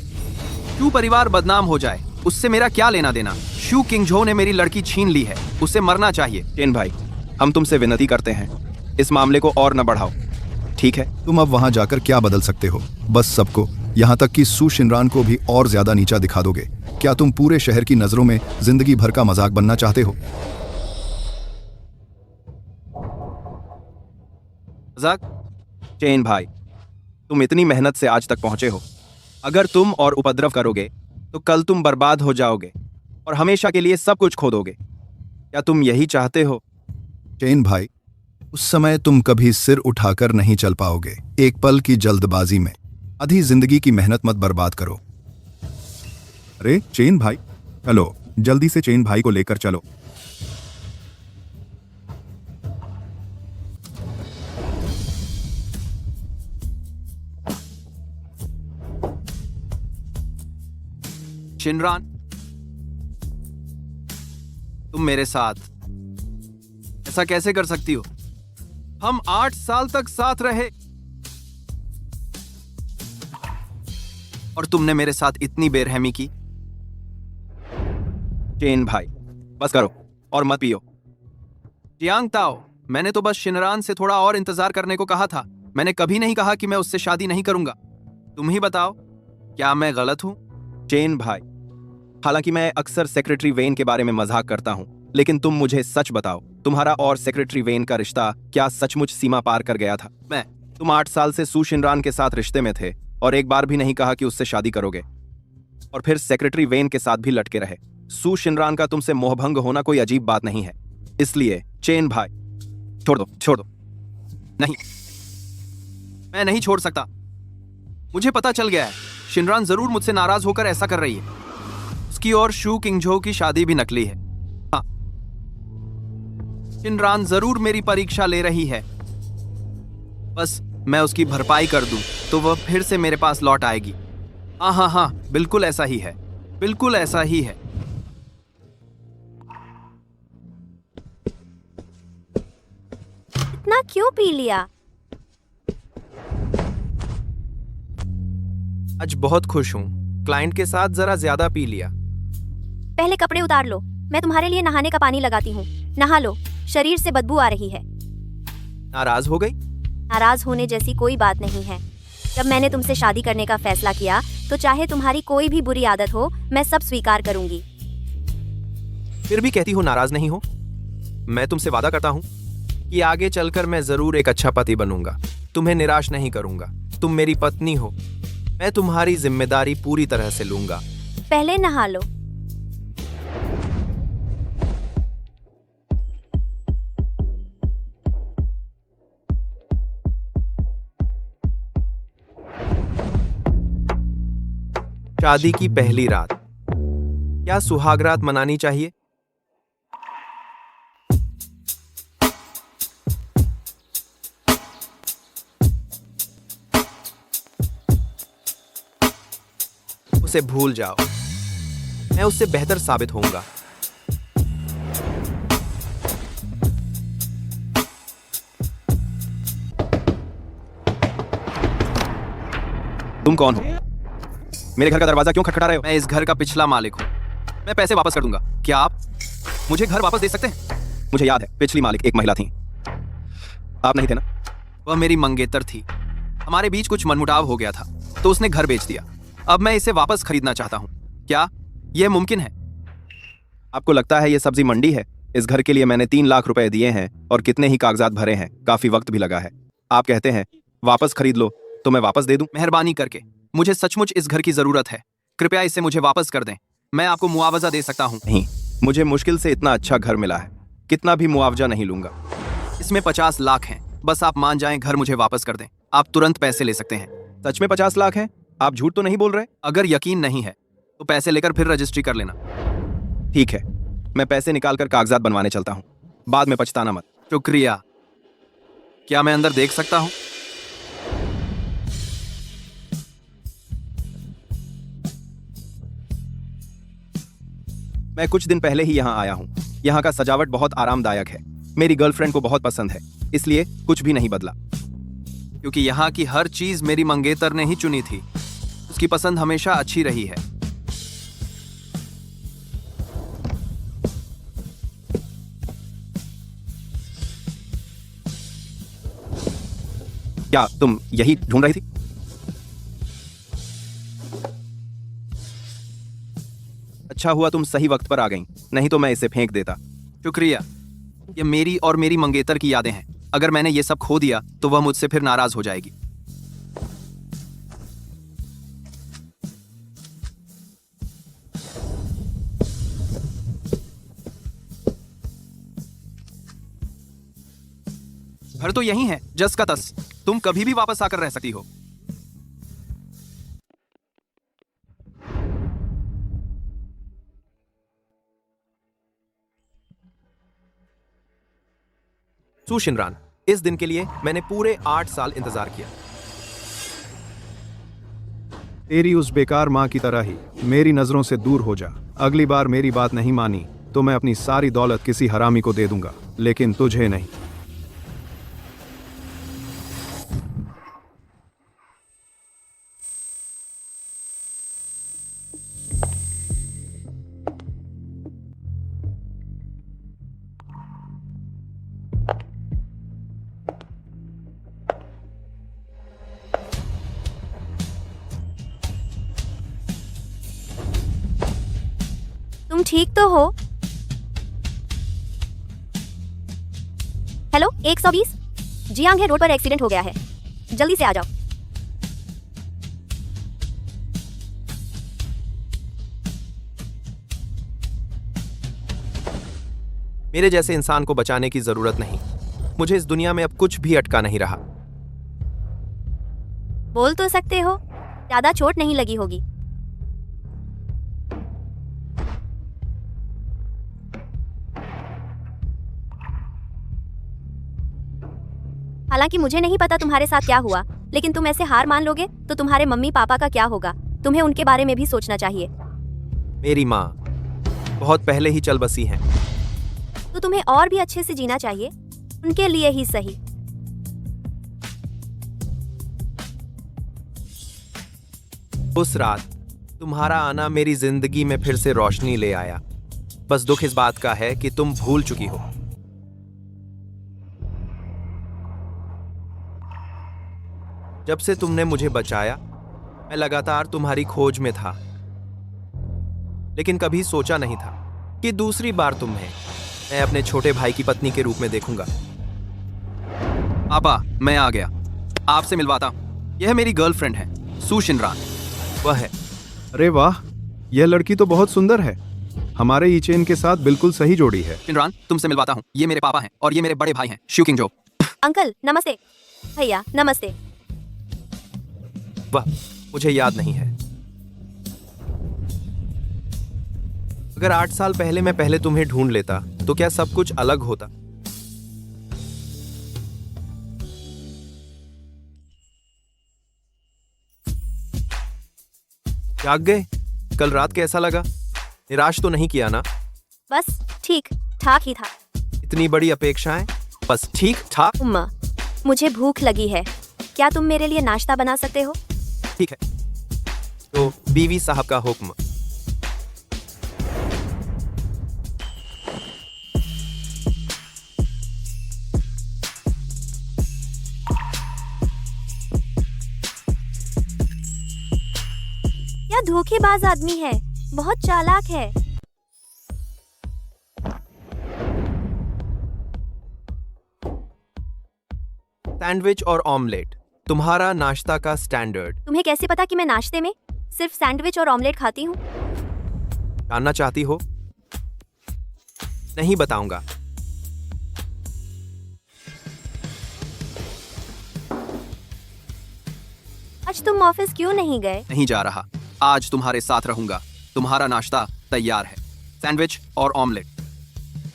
शू परिवार बदनाम हो जाए, उससे मेरा क्या लेना देना। शू किंगजो ने मेरी लड़की छीन ली है, उसे मरना चाहिए। चेन भाई, हम तुमसे विनती करते हैं, इस मामले को और न बढ़ाओ, ठीक है? तुम अब वहां जाकर क्या बदल सकते हो? बस सबको, यहाँ तक कि सू शिनरान को भी और ज्यादा नीचा दिखा दोगे। क्या तुम पूरे शहर की नजरों में जिंदगी भर का मजाक बनना चाहते हो? मजाक? चेन भाई, तुम इतनी मेहनत से आज तक पहुंचे हो। अगर तुम और उपद्रव करोगे तो कल तुम बर्बाद हो जाओगे और हमेशा के लिए सब कुछ खो दोगे। क्या तुम यही चाहते हो? चेन भाई, उस समय तुम कभी सिर उठाकर नहीं चल पाओगे। एक पल की जल्दबाजी में आधी जिंदगी की मेहनत मत बर्बाद करो। अरे चेन भाई, हेलो, जल्दी से चेन भाई को लेकर चलो। शिनरान, तुम मेरे साथ ऐसा कैसे कर सकती हो? हम 8 साल तक साथ रहे और तुमने मेरे साथ इतनी बेरहमी की। चेन भाई, बस करो और मत पियो। जियांग ताओ, मैंने तो बस शिनरान से थोड़ा और इंतजार करने को कहा था। मैंने कभी नहीं कहा कि मैं उससे शादी नहीं करूंगा। तुम ही बताओ, क्या मैं गलत हूं? चेन भाई, हालांकि मैं अक्सर सेक्रेटरी वेन के बारे में मजाक करता हूं, लेकिन तुम मुझे सच बताओ, तुम्हारा और सेक्रेटरी वेन का रिश्ता क्या सचमुच सीमा पार कर गया था? तुम 8 साल से सू शिनरान के साथ रिश्ते में थे और एक बार भी नहीं कहा कि उससे शादी करोगे, और फिर सेक्रेटरी वेन के साथ भी लटके रहे। सू शिनरान का तुमसे मोहभंग होना कोई अजीब बात नहीं है। इसलिए चेन भाई, छोड़ दो। नहीं, मैं नहीं छोड़ सकता। मुझे पता चल गया है, शिनरान जरूर मुझसे नाराज होकर ऐसा कर रही है। उसकी और शू किंगझो की शादी भी नकली है। हाँ, शिनरान जरूर मेरी परीक्षा ले रही है। बस मैं उसकी भरपाई कर दूं तो वह फिर से मेरे पास लौट आएगी। हाँ, बिल्कुल ऐसा ही है, बिल्कुल ऐसा ही है। इतना क्यों पी लिया? आज बहुत खुश हूं, क्लाइंट के साथ जरा ज्यादा पी लिया। पहले कपड़े उतार लो, मैं तुम्हारे लिए नहाने का पानी लगाती हूँ। नहा लो, शरीर से बदबू आ रही है। नाराज हो गई? नाराज होने जैसी कोई बात नहीं है। जब मैंने तुमसे शादी करने का फैसला किया तो चाहे तुम्हारी कोई भी बुरी आदत हो, मैं सब स्वीकार करूंगी। फिर भी कहती हो नाराज नहीं हो। मैं तुमसे वादा करता हूं कि आगे चलकर मैं जरूर एक अच्छा पति बनूंगा। तुम्हें निराश नहीं करूंगा। तुम मेरी पत्नी हो, मैं तुम्हारी जिम्मेदारी पूरी तरह से लूंगा। पहले नहा लो। शादी की पहली रात, क्या सुहाग रात मनानी चाहिए? उसे भूल जाओ, मैं उससे बेहतर साबित होऊंगा। तुम कौन हो? मेरे घर का दरवाजा क्यों खटखटा रहे हो? मैं इस घर का पिछला मालिक हूं। मैं पैसे वापस कर दूंगा। क्या आप मुझे घर वापस दे सकते हैं? मुझे याद है, पिछली मालिक एक महिला थी। आप नहीं थे ना? वह मेरी मंगेतर थी। हमारे बीच कुछ मनमुटाव हो गया था तो उसने घर बेच दिया। अब मैं इसे वापस खरीदना चाहता हूं। क्या यह मुमकिन है? आपको लगता है ये सब्जी मंडी है? इस घर के लिए मैंने 3 लाख रुपए दिए हैं और कितने ही कागजात भरे हैं, काफी वक्त भी लगा है। आप कहते हैं वापस खरीद लो तो मैं वापस दे दूं? मेहरबानी करके, मुझे सचमुच इस घर की जरूरत है। कृपया इसे मुझे वापस कर दें। मैं आपको मुआवजा दे सकता हूं। नहीं, मुझे मुश्किल से इतना अच्छा घर मिला है, कितना भी मुआवजा नहीं लूंगा। इसमें 50 लाख हैं। बस आप मान जाएं, घर मुझे वापस कर दें। आप तुरंत पैसे ले सकते हैं। सच में 50 लाख हैं? आप झूठ तो नहीं बोल रहे? अगर यकीन नहीं है तो पैसे लेकर फिर रजिस्ट्री कर लेना। ठीक है, मैं पैसे निकालकर कागजात बनवाने चलता हूं, बाद में पछताना मत। शुक्रिया। क्या मैं अंदर देख सकता हूं? मैं कुछ दिन पहले ही यहाँ आया हूँ। यहाँ का सजावट बहुत आरामदायक है। मेरी गर्लफ्रेंड को बहुत पसंद है, इसलिए कुछ भी नहीं बदला। क्योंकि यहाँ की हर चीज मेरी मंगेतर ने ही चुनी थी। उसकी पसंद हमेशा अच्छी रही है। क्या तुम यही ढूंढ रही थी? अच्छा हुआ तुम सही वक्त पर आ गई, नहीं तो मैं इसे फेंक देता। शुक्रिया। ये मेरी और मेरी मंगेतर की यादें हैं। अगर मैंने ये सब खो दिया तो वह मुझसे फिर नाराज हो जाएगी। घर तो यही है, जस का तस। तुम कभी भी वापस आकर रह सकती हो। सुशिनरान, इस दिन के लिए मैंने पूरे 8 साल इंतजार किया। तेरी उस बेकार माँ की तरह ही मेरी नजरों से दूर हो जा। अगली बार मेरी बात नहीं मानी तो मैं अपनी सारी दौलत किसी हरामी को दे दूंगा, लेकिन तुझे नहीं। तुम ठीक तो हो? हेलो 120? जियांग रोड पर एक्सीडेंट हो गया है, जल्दी से आ जाओ। मेरे जैसे इंसान को बचाने की जरूरत नहीं। मुझे इस दुनिया में अब कुछ भी अटका नहीं रहा। बोल तो सकते हो, ज्यादा चोट नहीं लगी होगी। हालांकि मुझे नहीं पता तुम्हारे साथ क्या हुआ, लेकिन तुम ऐसे हार मान लोगे तो तुम्हारे मम्मी पापा का क्या होगा? तुम्हें उनके बारे में भी सोचना चाहिए। मेरी माँ बहुत पहले ही चल बसी हैं। तो तुम्हें और भी अच्छे से जीना चाहिए, उनके लिए ही सही। उस रात तुम्हारा आना मेरी जिंदगी में फिर से रोशनी ले आया। बस दुख इस बात का है कि तुम भूल चुकी हो। जब से तुमने मुझे बचाया, मैं लगातार तुम्हारी खोज में था, लेकिन कभी सोचा नहीं था कि दूसरी बार तुम्हें मैं अपने छोटे भाई की पत्नी के रूप में देखूंगा। पापा, मैं आ गया, आपसे मिलवाता हूँ। यह मेरी गर्लफ्रेंड है, सुशिनरान। वह है। अरे वाह, यह लड़की तो बहुत सुंदर है। हमारे ईचेन के साथ बिल्कुल सही जोड़ी है। शिनरान, तुमसे मिलवाता हूँ। ये मेरे पापा हैं और ये मेरे बड़े भाई हैं, श्यूकिंगजो। अंकल नमस्ते। भैया नमस्ते। वह मुझे याद नहीं है। अगर 8 साल पहले मैं पहले तुम्हें ढूंढ लेता तो क्या सब कुछ अलग होता? जाग गए? कल रात कैसा लगा? निराश तो नहीं किया ना? बस ठीक ठाक ही था। इतनी बड़ी अपेक्षाएं, बस ठीक ठाक। मुझे भूख लगी है, क्या तुम मेरे लिए नाश्ता बना सकते हो? ठीक है, तो बीवी साहब का हुक्म। क्या धोखेबाज आदमी है, बहुत चालाक है। सैंडविच और ऑमलेट, तुम्हारा नाश्ता का स्टैंडर्ड। तुम्हें कैसे पता कि मैं नाश्ते में सिर्फ सैंडविच और ऑमलेट खाती हूँ? जानना चाहती हो? नहीं बताऊंगा। आज तुम ऑफिस क्यों नहीं गए? नहीं जा रहा, आज तुम्हारे साथ रहूंगा। तुम्हारा नाश्ता तैयार है, सैंडविच और ऑमलेट।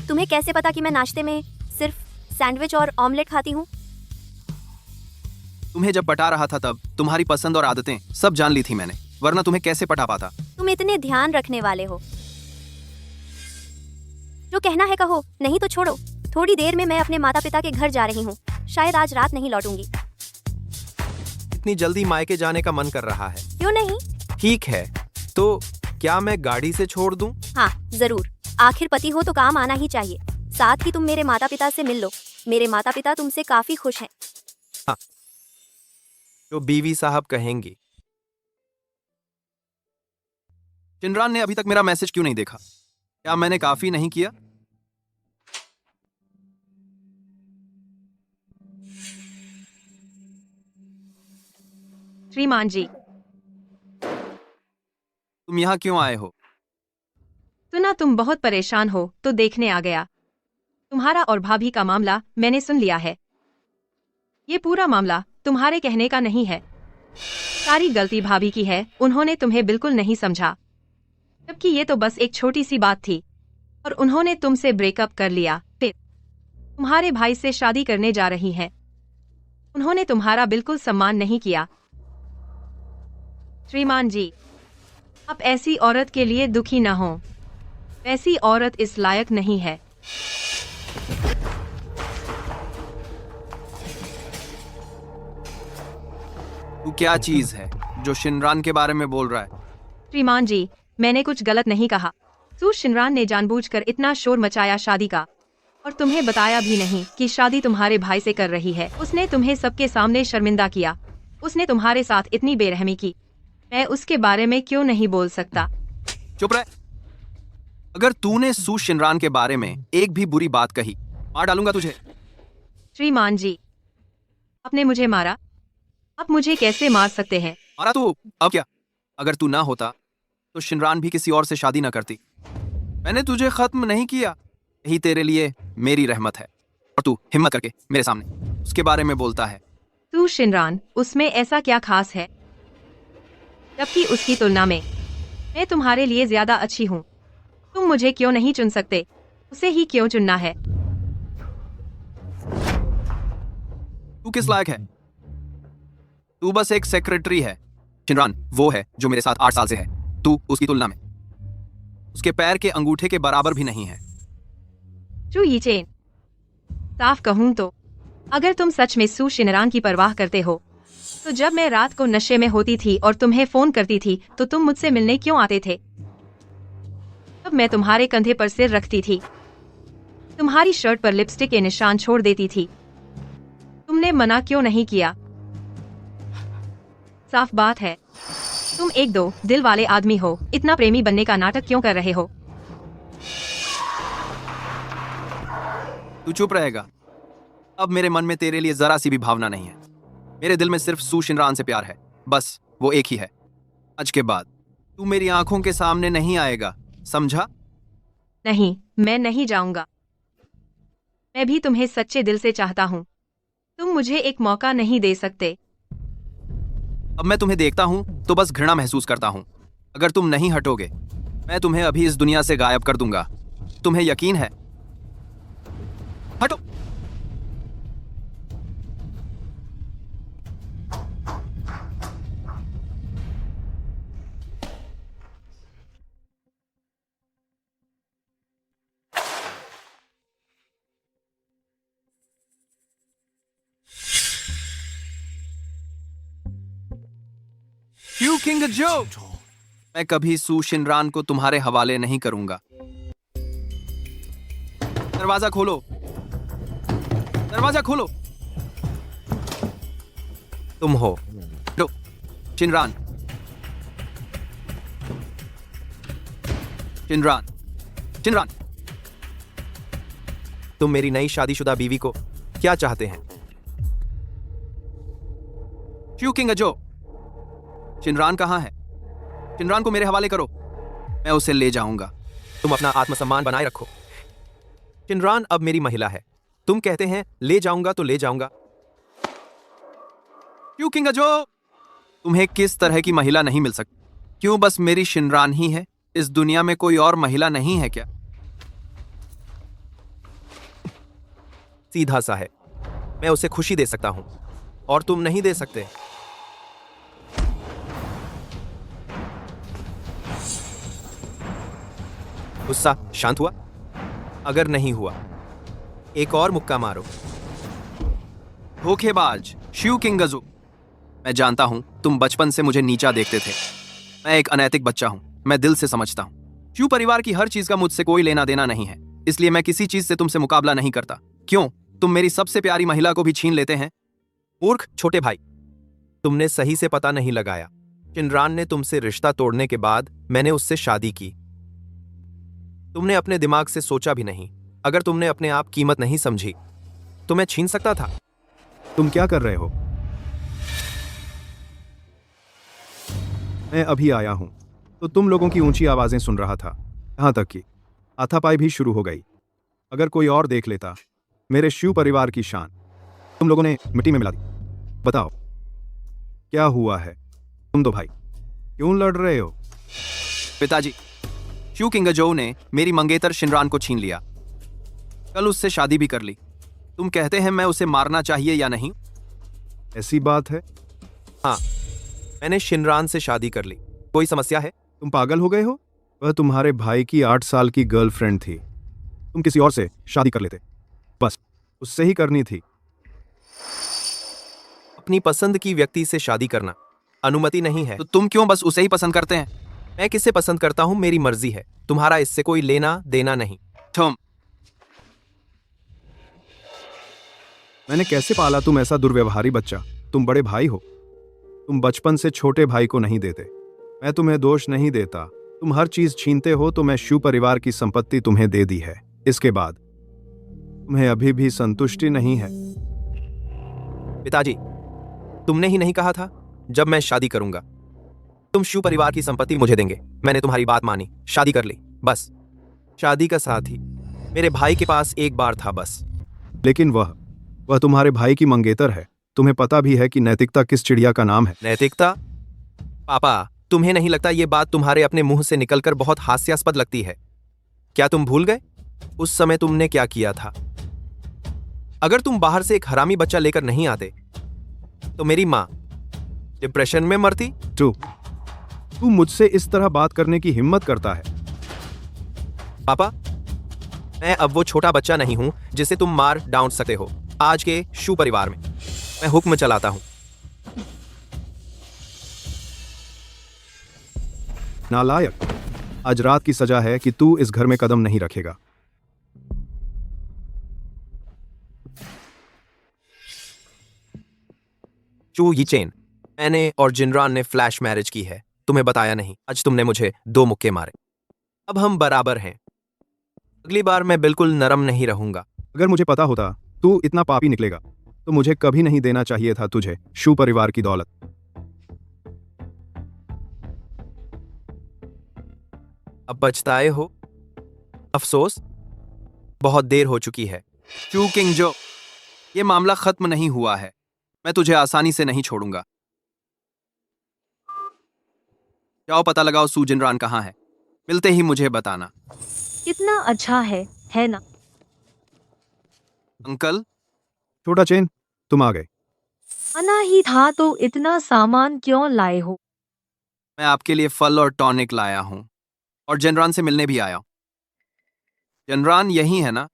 तुम्हें कैसे पता कि मैं नाश्ते में सिर्फ सैंडविच और ऑमलेट खाती हूँ? तुम्हें जब पटा रहा था तब तुम्हारी पसंद और आदतें सब जान ली थी मैंने, वरना तुम्हें कैसे पटा पाता? तुम इतने ध्यान रखने वाले हो। जो कहना है कहो, नहीं तो छोड़ो। थोड़ी देर में मैं अपने माता पिता के घर जा रही हूँ, शायद आज रात नहीं लौटूंगी। इतनी जल्दी मायके जाने का मन कर रहा है? क्यों नहीं? ठीक है, तो क्या मैं गाड़ी से छोड़ दूं? हाँ जरूर, आखिर पति हो तो काम आना ही चाहिए। साथ ही तुम मेरे माता पिता से मिल लो, मेरे माता पिता तुमसे काफी खुश हैं। हाँ, जो बीवी साहब कहेंगी। शिनरान ने अभी तक मेरा मैसेज क्यों नहीं देखा? क्या मैंने काफी नहीं किया? श्रीमान जी, तुम यहाँ क्यों आए हो? सुना तुम बहुत परेशान हो तो देखने आ गया। तुम्हारा और भाभी का मामला मैंने सुन लिया है। ये पूरा मामला तुम्हारे कहने का नहीं है। सारी गलती भाभी की है, उन्होंने तुम्हें बिल्कुल नहीं समझा। जबकि ये तो बस एक छोटी सी बात थी और उन्होंने तुमसे ब्रेकअप कर लिया। फिर तुम्हारे भाई से शादी करने जा रही है। उन्होंने तुम्हारा बिल्कुल सम्मान नहीं किया। श्रीमान जी, आप ऐसी औरत के लिए दुखी न हो। ऐसी औरत इस लायक नहीं है। तू क्या चीज है जो शिनरान के बारे में बोल रहा है? श्रीमान जी, मैंने कुछ गलत नहीं कहा। सू शिनरान ने जानबूझकर इतना शोर मचाया शादी का, और तुम्हें बताया भी नहीं कि शादी तुम्हारे भाई से कर रही है। उसने तुम्हें सबके सामने शर्मिंदा किया। उसने तुम्हारे साथ इतनी बेरहमी की। मैं उसके बारे में क्यों नहीं बोल सकता? चुप रह। अगर तूने सू शिनरान के बारे में एक भी बुरी बात कही, मार डालूंगा तुझे। श्रीमान जी, आपने मुझे मारा। आप मुझे कैसे मार सकते हैं? मारा तू, अब क्या? अगर तू ना होता तो शिनरान भी किसी और से शादी ना करती। मैंने तुझे खत्म नहीं किया। यही तेरे लिए मेरी रहमत है। और तू हिम्मत करके मेरे सामने उसके बारे में बोलता है। तू शिनरान, उसमें ऐसा क्या खास है जबकि उसकी तुलना में मैं तुम्हारे लिए ज्यादा अच्छी हूँ? तुम मुझे क्यों नहीं चुन सकते? उसे ही क्यों चुनना है? तू किस लायक है? तू बस एक सेक्रेटरी है। शिनरान वो है जो मेरे साथ 8 साल से है। तू उसकी तुलना में उसके पैर के अंगूठे के बराबर भी नहीं है। चू यीचेन, साफ कहूँ तो अगर तुम सच में सू शिनरान की परवाह करते हो तो जब मैं रात को नशे में होती थी और तुम्हें फोन करती थी तो तुम मुझसे मिलने क्यों आते थे? तब मैं तुम्हारे कंधे पर सिर रखती थी, तुम्हारी शर्ट पर लिपस्टिक के निशान छोड़ देती थी। तुमने मना क्यों नहीं किया? साफ बात है, तुम एक दो दिल वाले आदमी हो। इतना प्रेमी बनने का नाटक क्यों कर रहे हो? तू चुप रहेगा? अब मेरे मन में तेरे लिए जरा सी भी भावना नहीं है। मेरे दिल में सिर्फ सू शिनरान से प्यार है, बस वो एक ही है। आज के बाद तू मेरी आंखों के सामने नहीं आएगा, समझा? नहीं, मैं नहीं जाऊंगा। मैं भी तुम्हें सच्चे दिल से चाहता हूँ। तुम मुझे एक मौका नहीं दे सकते। अब मैं तुम्हें देखता हूं तो बस घृणा महसूस करता हूं। अगर तुम नहीं हटोगे मैं तुम्हें अभी इस दुनिया से गायब कर दूंगा। तुम्हें यकीन है? हटो। क्यों किंग जो? मैं कभी सू शिनरान को तुम्हारे हवाले नहीं करूंगा। दरवाजा खोलो, दरवाजा खोलो। तुम हो शिनरान। शिनरान, शिनरान, तुम मेरी नई शादीशुदा बीवी को क्या चाहते हैं? श्यू किंग जो, शिनरान कहाँ है? शिनरान को मेरे हवाले करो, मैं उसे ले जाऊंगा। तुम अपना आत्मसम्मान बनाए रखो। शिनरान अब मेरी महिला है। तुम कहते हैं ले जाऊंगा तो ले जाऊंगा। क्यों किंग जो? तुम्हें किस तरह की महिला नहीं मिल सकती? क्यों बस मेरी शिनरान ही है? इस दुनिया में कोई और महिला नहीं है क्या? सीधा सा है, मैं उसे खुशी दे सकता हूं और तुम नहीं दे सकते। गुस्सा शांत हुआ? अगर नहीं हुआ एक और मुक्का मारो। धोखेबाज श्यू किंगजू, मैं जानता हूं तुम बचपन से मुझे नीचा देखते थे। मैं एक अनैतिक बच्चा हूं, मैं दिल से समझता हूं। श्यू परिवार की हर चीज का मुझसे कोई लेना देना नहीं है, इसलिए मैं किसी चीज से तुमसे मुकाबला नहीं करता। क्यों तुम मेरी सबसे प्यारी महिला को भी छीन लेते हैं? मूर्ख छोटे भाई, तुमने सही से पता नहीं लगाया। शिनरान ने तुमसे रिश्ता तोड़ने के बाद मैंने उससे शादी की। तुमने अपने दिमाग से सोचा भी नहीं। अगर तुमने अपने आप कीमत नहीं समझी तो मैं छीन सकता था। तुम क्या कर रहे हो? मैं अभी आया हूं तो तुम लोगों की ऊंची आवाजें सुन रहा था, यहां तक कि हाथापाई भी शुरू हो गई। अगर कोई और देख लेता मेरे श्यू परिवार की शान तुम लोगों ने मिट्टी में मिला दी। बताओ क्या हुआ है? तुम दो भाई क्यों लड़ रहे हो? पिताजी, श्यू किंगजो ने मेरी मंगेतर शिनरान को छीन लिया। कल उससे शादी भी कर ली। तुम कहते हैं मैं उसे मारना चाहिए या नहीं? ऐसी बात है? हाँ, मैंने शिनरान से शादी कर ली। कोई समस्या है? तुम पागल हो गए हो? वह तुम्हारे भाई की 8 साल की गर्लफ्रेंड थी। तुम किसी और से शादी कर लेते, बस उससे ही करनी थी। अपनी पसंद की व्यक्ति से शादी करना अनुमति नहीं है। तो तुम क्यों बस उसे ही पसंद करते हैं? मैं किसे पसंद करता हूं मेरी मर्जी है, तुम्हारा इससे कोई लेना देना नहीं। तुम मैंने कैसे पाला तुम ऐसा दुर्व्यवहारी बच्चा? तुम बड़े भाई हो, तुम बचपन से छोटे भाई को नहीं देते। मैं तुम्हें दोष नहीं देता, तुम हर चीज छीनते हो, तो मैं शू परिवार की संपत्ति तुम्हें दे दी है। इसके बाद तुम्हें अभी भी संतुष्टि नहीं है? पिताजी, तुमने ही नहीं कहा था जब मैं शादी करूंगा तुम शू परिवार की संपत्ति मुझे देंगे। मैंने तुम्हारी बात मानी, शादी कर ली। बस शादी का साथ ही मेरे भाई के पास एक बार था बस। लेकिन वह तुम्हारे भाई की मंगेतर है। तुम्हें पता भी है कि नैतिकता किस चिड़िया का नाम है। नैतिकता? पापा, तुम्हें नहीं लगता ये बात तुम्हारे अपने मुंह से निकलकर बहुत हास्यास्पद लगती है? क्या तुम भूल गए उस समय तुमने क्या किया था? अगर तुम बाहर से एक हरामी बच्चा लेकर नहीं आते तो मेरी मां डिप्रेशन में मरती। तू मुझसे इस तरह बात करने की हिम्मत करता है? पापा, मैं अब वो छोटा बच्चा नहीं हूं जिसे तुम मार डांट सकते हो। आज के शू परिवार में मैं हुक्म चलाता हूं। नालायक, आज रात की सजा है कि तू इस घर में कदम नहीं रखेगा। चू यीचेन, मैंने और जिनरान ने फ्लैश मैरिज की है। तुम्हें बताया नहीं। आज तुमने मुझे 2 मुक्के मारे। अब हम बराबर हैं। अगली बार मैं बिल्कुल नरम नहीं रहूंगा। अगर मुझे पता होता तू इतना पापी निकलेगा तो मुझे कभी नहीं देना चाहिए था तुझे शू परिवार की दौलत। अब पछताए हो? अफसोस, बहुत देर हो चुकी है। चू किंग जो, ये मामला खत्म नहीं हुआ है। मैं तुझे आसानी से नहीं छोड़ूंगा। जाओ पता लगाओ सू जिनरान कहाँ है। मिलते ही मुझे बताना। कितना अच्छा है ना? अंकल, छोटा चेन, तुम आ गए। आना ही था तो इतना सामान क्यों लाए हो? मैं आपके लिए फल और टॉनिक लाया हूं और जनरान से मिलने भी आया हूं। जनरान यही है ना?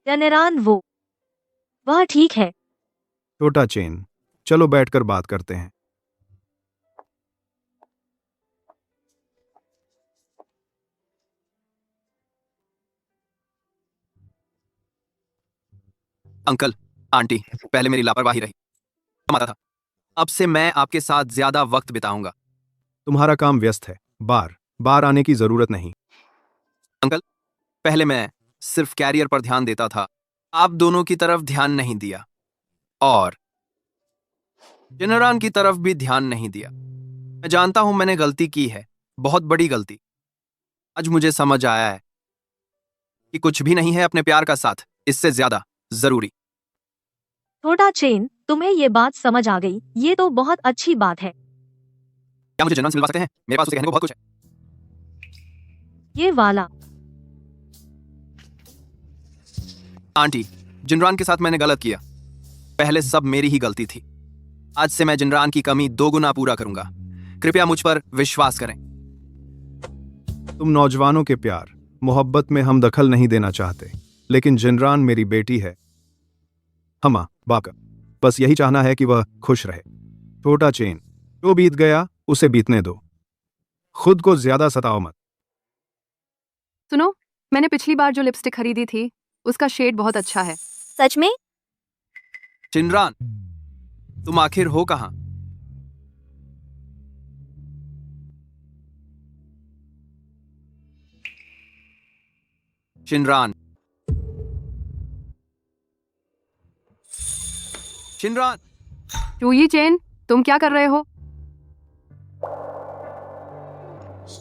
जनरान वह ठीक है। छोटा चेन, चलो बैठकर बात करते हैं। अंकल, आंटी, पहले मेरी लापरवाही रही। आता था। अब से मैं आपके साथ ज्यादा वक्त बिताऊंगा। तुम्हारा काम व्यस्त है, बार आने की जरूरत नहीं। अंकल, पहले मैं सिर्फ कैरियर पर ध्यान देता था। आप दोनों की तरफ ध्यान नहीं दिया और जनरान की तरफ भी ध्यान नहीं दिया। मैं जानता हूं मैंने गलती की है, बहुत बड़ी गलती। आज मुझे समझ आया है कि कुछ भी नहीं है अपने प्यार का साथ इससे ज्यादा जरूरी। छोटा चेन, तुम्हें ये बात समझ आ गई, ये तो बहुत अच्छी बात है। क्या मुझे जनरान से मिलवा सकते हैं? मेरे पास उसे कहने को बहुत कुछ है। ये वाला आंटी, जिनरान के साथ मैंने गलत किया। पहले सब मेरी ही गलती थी। आज से मैं जिनरान की कमी 2 गुना पूरा करूंगा। कृपया मुझ पर विश्वास करें। तुम नौजवानों के प्यार मोहब्बत में हम दखल नहीं देना चाहते, लेकिन जिनरान मेरी बेटी है। हमा बाप का बस यही चाहना है कि वह खुश रहे। छोटा चेन, जो बीत गया उसे बीतने दो, खुद को ज्यादा सताओ मत। सुनो, मैंने पिछली बार जो लिपस्टिक खरीदी थी उसका शेड बहुत अच्छा है। सच में? जिनरान, तुम आखिर हो कहां? जिनरान, जिनरान, चू यीचेन, तुम क्या कर रहे हो?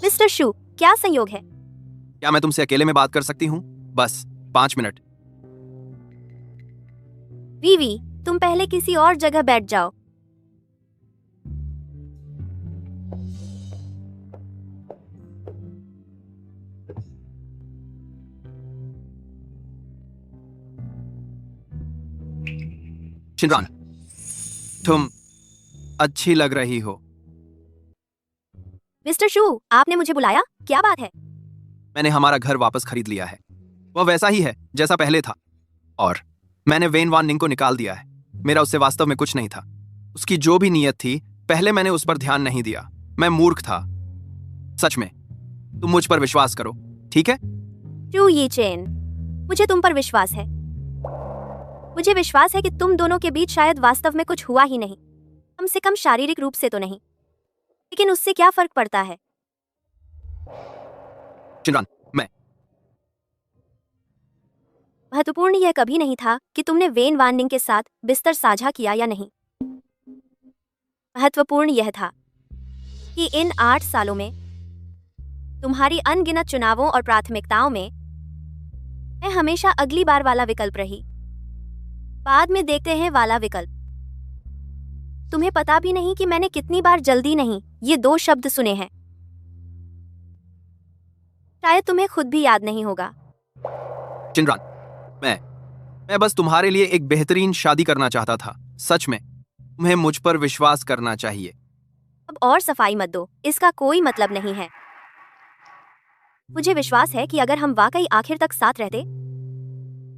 मिस्टर शू, क्या संयोग है? क्या मैं तुमसे अकेले में बात कर सकती हूं? बस 5 मिनट। वीवी, तुम पहले किसी और जगह बैठ जाओ। शिनरान, तुम अच्छी लग रही हो। मिस्टर शू, आपने मुझे बुलाया? क्या बात है? मैंने हमारा घर वापस खरीद लिया है। वह वैसा ही है जैसा पहले था। और मैंने वेन वान निंग को निकाल दिया है। मेरा उससे वास्तव में कुछ नहीं था। उसकी जो भी नीयत थी, पहले मैंने उस पर ध्यान नहीं दिया। मैं मूर्ख था। सच में। तुम मुझ पर विश्वास करो, ठीक है? चू ये चेन, मुझे तुम पर विश्वास है। मुझे विश्वास है कि तुम दोनों के बीच शायद वास्तव में कुछ हुआ ही नहीं, कम से कम शारीरिक रूप से तो नहीं। लेकिन उससे क्या फर्क पड़ता है? शिनरान, मैं महत्वपूर्ण यह कभी नहीं था कि तुमने वेन वान निंग के साथ बिस्तर साझा किया या नहीं। महत्वपूर्ण यह था कि इन 8 सालों में तुम्हारी अनगिनत चुनावों और प्राथमिकताओं में मैं हमेशा अगली बार वाला विकल्प रही। बाद में देखते हैं वाला विकल्प। तुम्हें पता भी नहीं कि मैंने कितनी बार जल्दी नहीं ये 2 शब्द सुने हैं। शायद तुम्हें खुद भी याद नहीं होगा। शिनरान, मैं बस तुम्हारे लिए एक बेहतरीन शादी करना चाहता था। सच में तुम्हें मुझ पर विश्वास करना चाहिए। अब और सफाई मत दो, इसका कोई मतलब नहीं है। मुझे विश्वास है कि अगर हम वाकई आखिर तक साथ रहते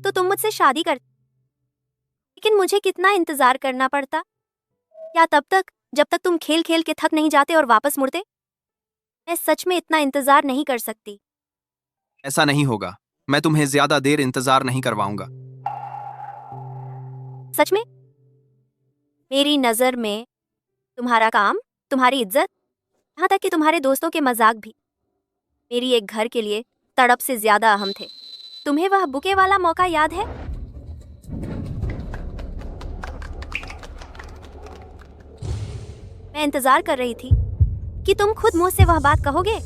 तो तुम मुझसे शादी कर। लेकिन मुझे कितना इंतजार करना पड़ता? क्या तब तक जब तक तुम खेल खेल के थक नहीं जाते और वापस मुड़ते? मैं सच में इतना इंतजार नहीं कर सकती। ऐसा नहीं होगा। मैं तुम्हें ज्यादा देर इंतजार नहीं करवाऊंगा। सच में? मेरी नजर में तुम्हारा काम, तुम्हारी इज्जत, यहाँ तक कि तुम्हारे दोस्तों के मजाक भी मेरी एक घर के लिए तड़प से ज्यादा अहम थे। तुम्हें वह बुके वाला मौका याद है? मैं इंतजार कर रही थी कि तुम खुद मुझसे वह बात कहोगे।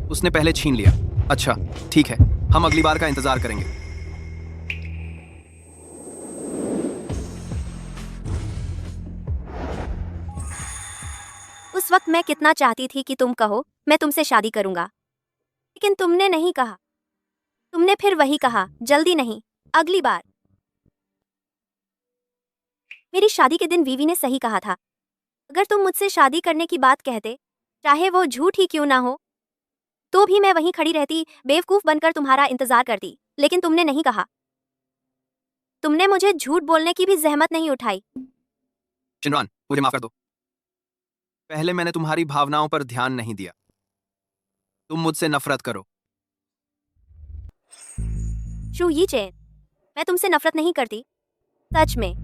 उसने पहले छीन लिया। अच्छा, ठीक है, हम अगली बार का इंतजार करेंगे। उस वक्त मैं कितना चाहती थी कि तुम कहो मैं तुमसे शादी करूंगा, लेकिन तुमने नहीं कहा। तुमने फिर वही कहा, जल्दी नहीं, अगली बार। मेरी शादी के दिन वीवी ने सही कहा था। अगर तुम मुझसे शादी करने की बात कहते, चाहे वो झूठ ही क्यों ना हो, तो भी मैं वहीं खड़ी रहती, बेवकूफ बनकर तुम्हारा इंतजार करती। लेकिन तुमने नहीं कहा। तुमने मुझे झूठ बोलने की भी जहमत नहीं उठाई। शिनरान, मुझे माफ कर दो। पहले मैंने तुम्हारी भावनाओं पर ध्यान नहीं दिया। तुम मुझसे नफरत करो। शू ये चेन, मैं तुमसे नफरत नहीं करती, सच में।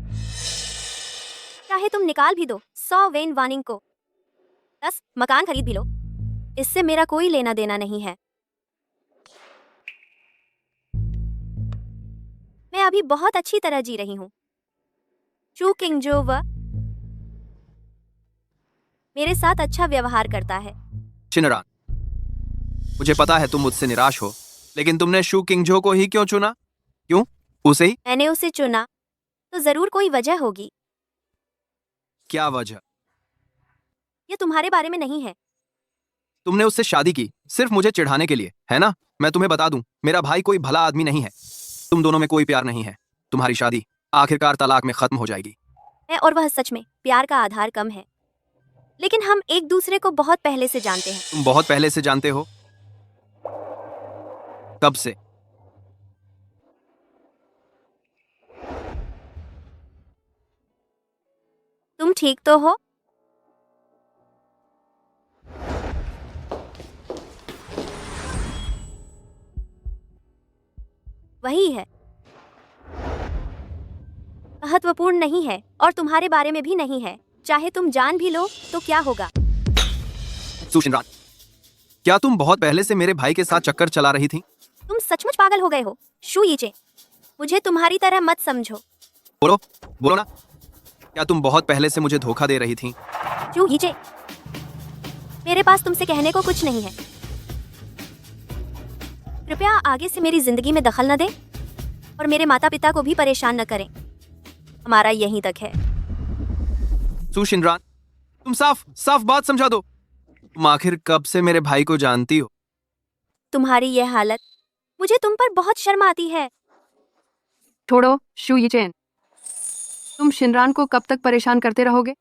चाहे तुम निकाल भी दो 100 वेन वानिंग को, 10 मकान खरीद भी लो, इससे मेरा कोई लेना देना नहीं है। मैं अभी बहुत अच्छी तरह जी रही हूं। चू किंग जो मेरे साथ अच्छा व्यवहार करता है। शिनरान, मुझे पता है तुम मुझसे निराश हो, लेकिन तुमने शू किंगजो को ही क्यों चुना? क्यों? उसे ही? मैंने उसे चुना तो जरूर कोई वजह होगी। क्या वजह? ये तुम्हारे बारे में नहीं है। तुमने उससे शादी की सिर्फ मुझे चिढ़ाने के लिए, है ना? मैं तुम्हें बता दूं, मेरा भाई कोई भला आदमी नहीं है। तुम दोनों में कोई प्यार नहीं है। तुम्हारी शादी आखिरकार तलाक में खत्म हो जाएगी। मैं और वह सच में प्यार का आधार कम है, लेकिन हम एक दूसरे को बहुत पहले से जानते हैं। तुम बहुत पहले से जानते हो? कब से? तुम ठीक तो हो? वही है। महत्वपूर्ण नहीं है और तुम्हारे बारे में भी नहीं है। चाहे तुम जान भी लो तो क्या होगा? शिनरान, क्या तुम बहुत पहले से मेरे भाई के साथ चक्कर चला रही थी? तुम सचमुच पागल हो गए हो शू यीचे। मुझे तुम्हारी तरह मत समझो। बोलो, बोलो ना। क्या तुम बहुत पहले से मुझे धोखा दे रही थी? शू यीचे, मेरे पास तुमसे कहने को कुछ नहीं है। कृपया आगे से मेरी जिंदगी में दखल न दें और मेरे माता पिता को भी परेशान न करें। हमारा यहीं तक है। शिनरान, तुम साफ साफ बात समझा दो। तुम आखिर कब से मेरे भाई को जानती हो? तुम्हारी यह हालत, मुझे तुम पर बहुत शर्म आती है। छोड़ो शू यीचेन, तुम शिनरान को कब तक परेशान करते रहोगे?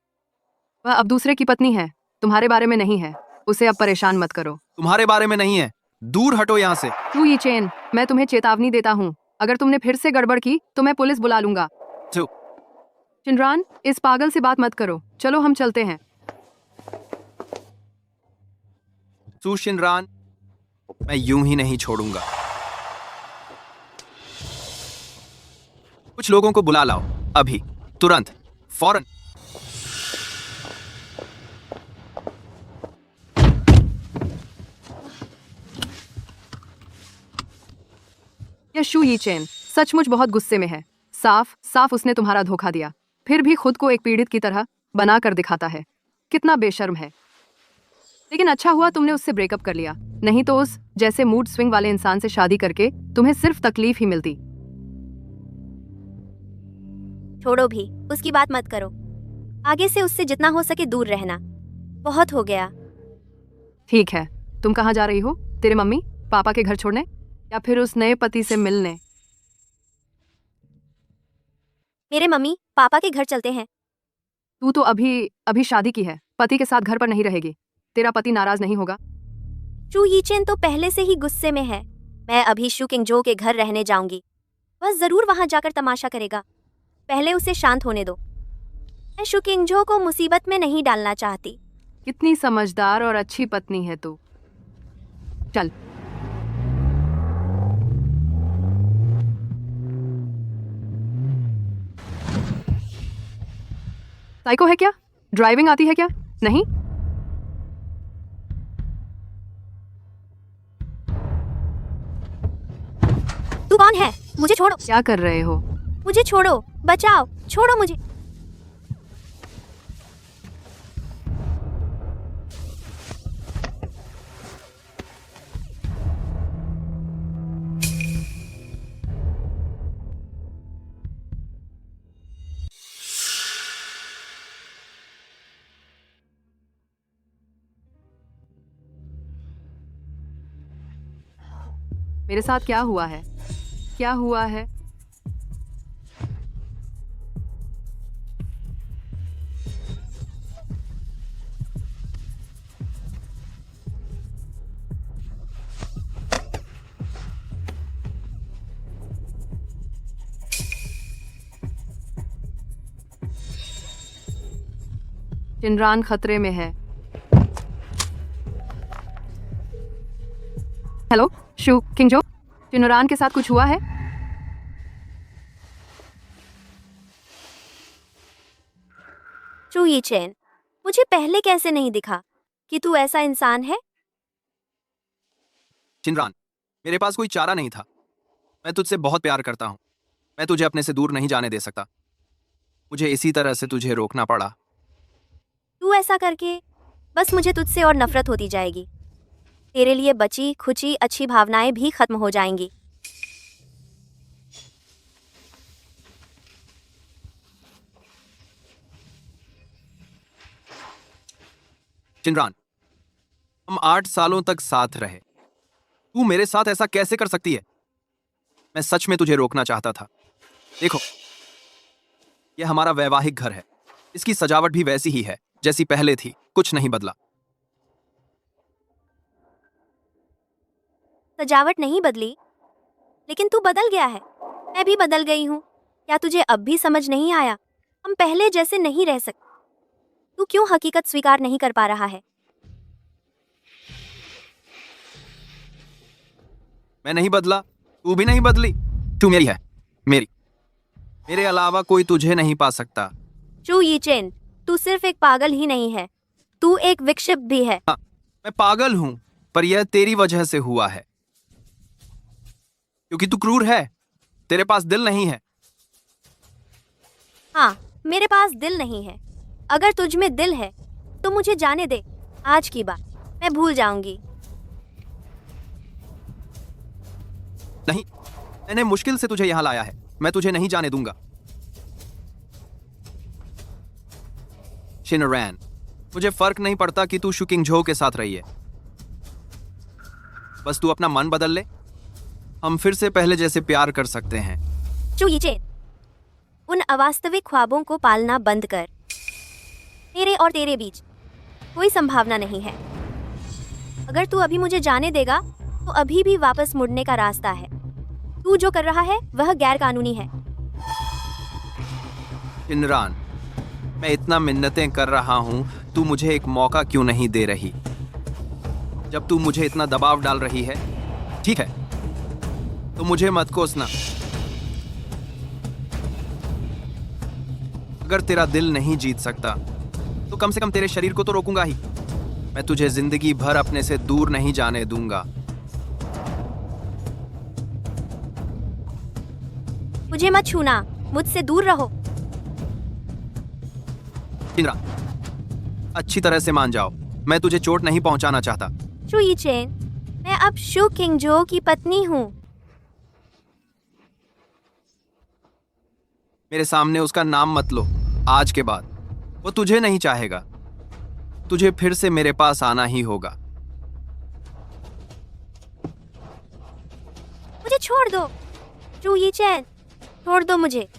वह अब दूसरे की पत्नी है, तुम्हारे बारे में नहीं है। उसे अब परेशान मत करो। तुम्हारे बारे में नहीं है, दूर हटो यहाँ से। शू यीचेन, मैं तुम्हें चेतावनी देता हूँ, अगर तुमने फिर से गड़बड़ की तो मैं पुलिस बुला लूंगा। जो शिनरान, इस पागल से बात मत करो, चलो हम चलते हैं। सुशिनरान, मैं यूं ही नहीं छोड़ूंगा। कुछ लोगों को बुला लाओ, अभी, तुरंत, फौरन। यह शू यीचेन सचमुच बहुत गुस्से में है। साफ साफ उसने तुम्हारा धोखा दिया, फिर भी खुद को एक पीड़ित की तरह बना कर दिखाता है। कितना बेशर्म है। लेकिन अच्छा हुआ तुमने उससे ब्रेकअप कर लिया, नहीं तो उस जैसे मूड स्विंग वाले इंसान से शादी करके तुम्हें सिर्फ तकलीफ ही मिलती। छोड़ो भी, उसकी बात मत करो। आगे से उससे जितना हो सके दूर रहना। बहुत हो गया। ठीक है, तुम कहाँ जा रही हो? तेरे मम्मी पापा के घर छोड़ने या फिर उस नए पति से मिलने? मेरे मम्मी पापा के घर चलते हैं। तू तो अभी शादी की है, पति के साथ घर पर नहीं रहेगी। तेरा पति नाराज नहीं होगा? चू यीचेन तो पहले से ही गुस्से में है। मैं अभी शू किंगजो के घर रहने जाऊंगी। वह जरूर वहां जाकर तमाशा करेगा। पहले उसे शांत होने दो। मैं शू किंगजो को मुसीबत में नहीं डालना चाहती। कितनी समझदार और अच्छी पत्नी है तू। चल। साइको है क्या? ड्राइविंग आती है क्या? नहीं? तू कौन है? मुझे छोड़ो। क्या कर रहे हो? मुझे छोड़ो, बचाओ, छोड़ो मुझे। मेरे साथ क्या हुआ है? क्या हुआ है? शिनरान खतरे में है। हेलो शू किंगजो, शिनरान के साथ कुछ हुआ है? चू यीचेन, मुझे पहले कैसे नहीं दिखा कि तू ऐसा इंसान है? शिनरान, मेरे पास कोई चारा नहीं था। मैं तुझसे बहुत प्यार करता हूं। मैं तुझे अपने से दूर नहीं जाने दे सकता। मुझे इसी तरह से तुझे रोकना पड़ा। तू ऐसा करके बस मुझे तुझसे और नफरत होती जाएगी। तेरे लिए बची खुची अच्छी भावनाएं भी खत्म हो जाएंगी। शिनरान, हम 8 सालों तक साथ रहे। तू मेरे साथ ऐसा कैसे कर सकती है? मैं सच में तुझे रोकना चाहता था। देखो, यह हमारा वैवाहिक घर है। इसकी सजावट भी वैसी ही है जैसी पहले थी, कुछ नहीं बदला। सजावट नहीं बदली, लेकिन तू बदल गया है। मैं भी बदल गई हूँ। क्या तुझे अब भी समझ नहीं आया? हम पहले जैसे नहीं रह सकते। तू क्यों हकीकत स्वीकार नहीं कर पा रहा है? मैं नहीं बदला, तू भी नहीं बदली। तू मेरी है, मेरी। मेरे अलावा कोई तुझे नहीं पा सकता। चू यीचेन, तू सिर्फ एक पागल ही नहीं है, तू एक विक्षिप्त भी है। हाँ, मैं पागल हूं, पर यह तेरी वजह से हुआ है। क्योंकि तू क्रूर है। तेरे पास दिल नहीं है। हाँ, मेरे पास दिल नहीं है। अगर तुझ में दिल है तो मुझे जाने दे। आज की बात मैं भूल जाऊंगी। नहीं, मैंने मुश्किल से तुझे यहां लाया है। मैं तुझे नहीं जाने दूंगा। शिनरान, मुझे फर्क नहीं पड़ता कि तू शू किंग झो के साथ रही है। बस तू अपना मन बदल ले, हम फिर से पहले जैसे प्यार कर सकते हैं। चू यीचेन, उन अवास्तविक ख्वाबों को पालना बंद कर। मेरे और तेरे बीच कोई संभावना नहीं है। अगर तू अभी मुझे जाने देगा तो अभी भी वापस मुड़ने का रास्ता है। तू जो कर रहा है वह गैर कानूनी है। शिनरान, मैं इतना मिन्नतें कर रहा हूं, तू मुझे एक मौका क्यों नहीं दे रही? जब तू मुझे इतना दबाव डाल रही है, ठीक है, तो मुझे मत कोसना। अगर तेरा दिल नहीं जीत सकता तो कम से कम तेरे शरीर को तो रोकूंगा ही। मैं तुझे जिंदगी भर अपने से दूर नहीं जाने दूंगा। मुझे मत छूना, मुझसे दूर रहो। शिनरान, अच्छी तरह से मान जाओ, मैं तुझे चोट नहीं पहुंचाना चाहता। चू यीचेन, मैं अब शू किंग जो की पत्नी हूँ। मेरे सामने उसका नाम मत लो। आज के बाद वो तुझे नहीं चाहेगा। तुझे फिर से मेरे पास आना ही होगा। मुझे छोड़ दो चू यीचेन, छोड़ दो मुझे।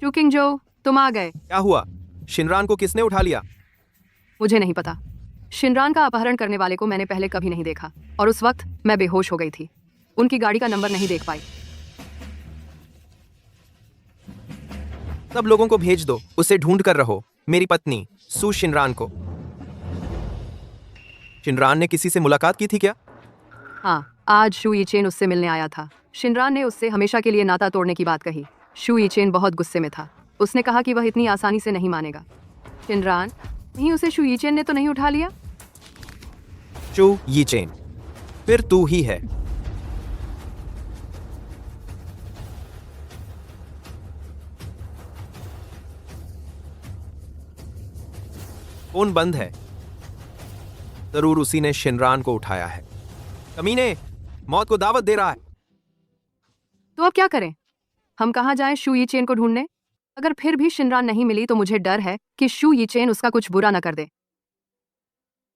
शू किंग जो, तुम आ गए। क्या हुआ? शिनरान को किसने उठा लिया? मुझे नहीं पता। शिनरान का अपहरण करने वाले को मैंने पहले कभी नहीं देखा और उस वक्त मैं बेहोश हो गई थी। उनकी गाड़ी का नंबर नहीं देख पाई। सब लोगों को भेज दो, उसे ढूंढ कर रहो। मेरी पत्नी सू शिनरान को। शिनरान ने किसी से मुलाकात की थी क्या? हाँ, आज शू यीचेन उससे मिलने आया था। शिनरान ने उससे हमेशा के लिए नाता तोड़ने की बात कही। शू यीचेन बहुत गुस्से में था। उसने कहा कि वह इतनी आसानी से नहीं मानेगा। शिनरान, नहीं, उसे शू यीचेन ने तो नहीं उठा लिया? चू यीचेन, फिर तू ही है। फोन बंद है। जरूर उसी ने शिनरान को उठाया है। कमीने, मौत को दावत दे रहा है। तो अब क्या करें? हम कहाँ जाएं शू यीचेन को ढूंढने? अगर फिर भी शिनरान नहीं मिली तो मुझे डर है कि शू यीचेन उसका कुछ बुरा न कर दे।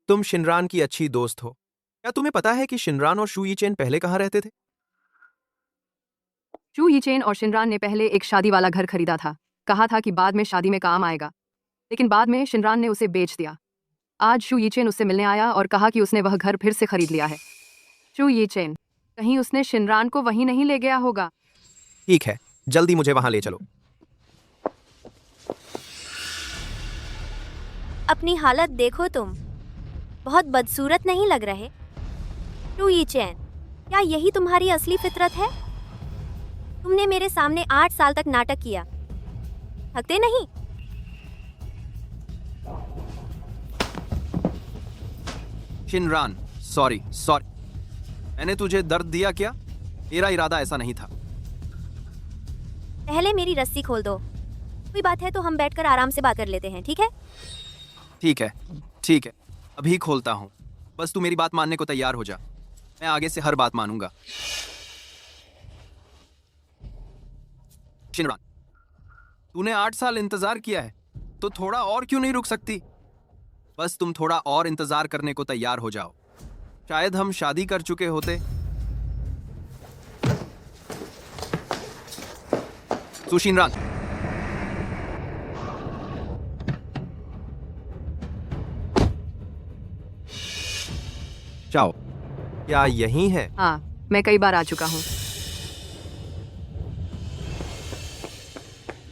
तुम शिनरान की अच्छी दोस्त हो। क्या तुम्हें पता है कि शिनरान और शू यीचेन पहले कहाँ रहते थे? शू यीचेन और शिनरान ने पहले एक शादी वाला घर खरीदा था। कहा था कि बाद में शादी में काम आएगा, लेकिन बाद में शिनरान ने उसे बेच दिया। आज शू यीचेन उससे मिलने आया और कहा कि उसने वह घर फिर से खरीद लिया है। शू यीचेन, कहीं उसने शिनरान को वहीं नहीं ले गया होगा? ठीक है, जल्दी मुझे वहां ले चलो। अपनी हालत देखो तुम, बहुत बदसूरत नहीं लग रहे। चू यीचेन, क्या यही तुम्हारी असली फितरत है? तुमने मेरे सामने 8 साल तक नाटक किया, थकते नहीं? शिनरान, सॉरी। मैंने तुझे दर्द दिया क्या? मेरा इरादा ऐसा नहीं था। पहले मेरी रस्सी खोल दो। कोई बात है तो हम बैठकर आराम से बात कर लेते हैं, ठीक है? ठीक है, अभी खोलता हूँ। बस तू मेरी बात मानने को तैयार हो जा। मैं आगे से हर बात मानूंगा। शिनरान, तूने 8 साल इंतजार किया है, तो थोड़ा और क्यों नहीं रुक सकती? बस तुम थोड़ा और इंतजार करने को तैयार हो जाओ। शायद हम शादी कर चुके होते। सुशिनरान, जाओ। क्या यही है? हाँ, मैं कई बार आ चुका हूँ।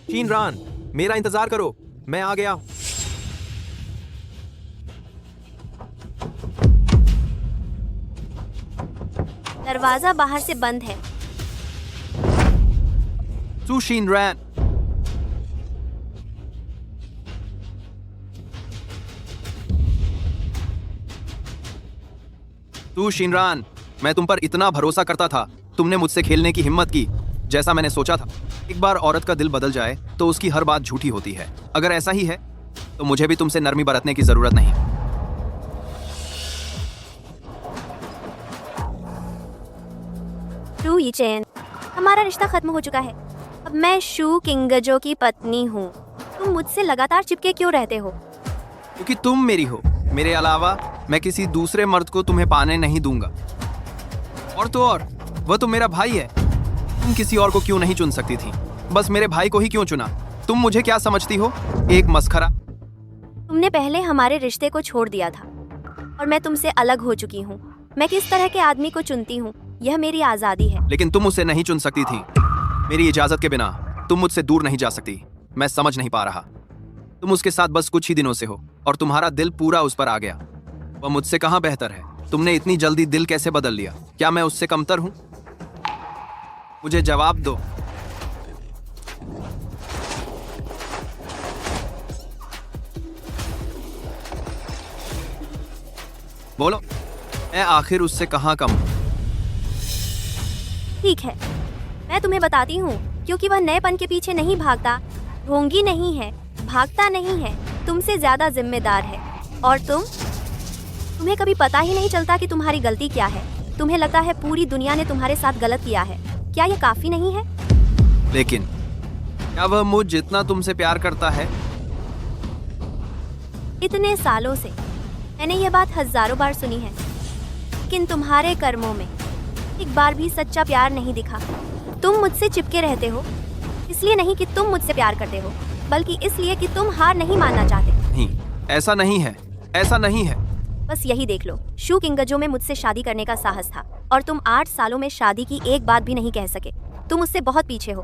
शिनरान, मेरा इंतजार करो, मैं आ गया। दरवाजा बाहर से बंद है। सुशिनरान, शिनरान, मैं तुम पर इतना भरोसा करता था, तुमने मुझसे खेलने की हिम्मत की। जैसा मैंने सोचा था, एक बार औरत का दिल बदल जाए तो उसकी हर बात झूठी होती है। अगर ऐसा ही है तो मुझे भी तुमसे नरमी बरतने की जरूरत नहीं। शू यीचेन, हमारा रिश्ता खत्म हो चुका है। अब मैं शू किंगजो की पत्नी हूँ। तुम मुझसे लगातार चिपके क्यों रहते हो? क्योंकि तुम मेरी हो। मेरे अलावा मैं किसी दूसरे मर्द को तुम्हें पाने नहीं दूंगा। और तो और, वह तो मेरा भाई है। तुम किसी और को क्यों नहीं चुन सकती थी? बस मेरे भाई को ही क्यों चुना? तुम मुझे क्या समझती हो? एक मस्खरा। तुमने पहले हमारे रिश्ते को छोड़ दिया था और मैं तुमसे अलग हो चुकी हूँ। मैं किस तरह के आदमी को चुनती हूँ, यह मेरी आज़ादी है। लेकिन तुम उसे नहीं चुन सकती थी। मेरी इजाजत के बिना तुम मुझसे दूर नहीं जा सकती। मैं समझ नहीं पा रहा। तुम उसके साथ बस कुछ ही दिनों से हो और तुम्हारा दिल पूरा उस पर आ गया। वह मुझसे कहाँ बेहतर है? तुमने इतनी जल्दी दिल कैसे बदल लिया? क्या मैं उससे कमतर हूँ? मुझे जवाब दो। बोलो, मैं आखिर उससे कहाँ कम हूँ? ठीक है, मैं तुम्हें बताती हूँ। क्योंकि वह नएपन के पीछे नहीं भागता, ढोंगी नहीं है, भागता नहीं है, तुमसे ज्यादा जिम्मेदार है। और तुम्हें कभी पता ही नहीं चलता कि तुम्हारी गलती क्या है। तुम्हें लगता है पूरी दुनिया ने तुम्हारे साथ गलत किया है। क्या यह काफी नहीं है? लेकिन क्या वह मुझ जितना तुमसे प्यार करता है? इतने सालों से मैंने यह बात हजारों बार सुनी है, लेकिन तुम्हारे कर्मों में एक बार भी सच्चा प्यार नहीं दिखा। तुम मुझसे चिपके रहते हो, इसलिए नहीं कि तुम मुझसे प्यार करते हो, बल्कि इसलिए कि तुम हार नहीं मानना चाहते। नहीं, ऐसा नहीं है, ऐसा नहीं है। बस यही देख लो, शू किंगजो में मुझसे शादी करने का साहस था और तुम 8 सालों में शादी की एक बात भी नहीं कह सके। तुम उससे बहुत पीछे हो।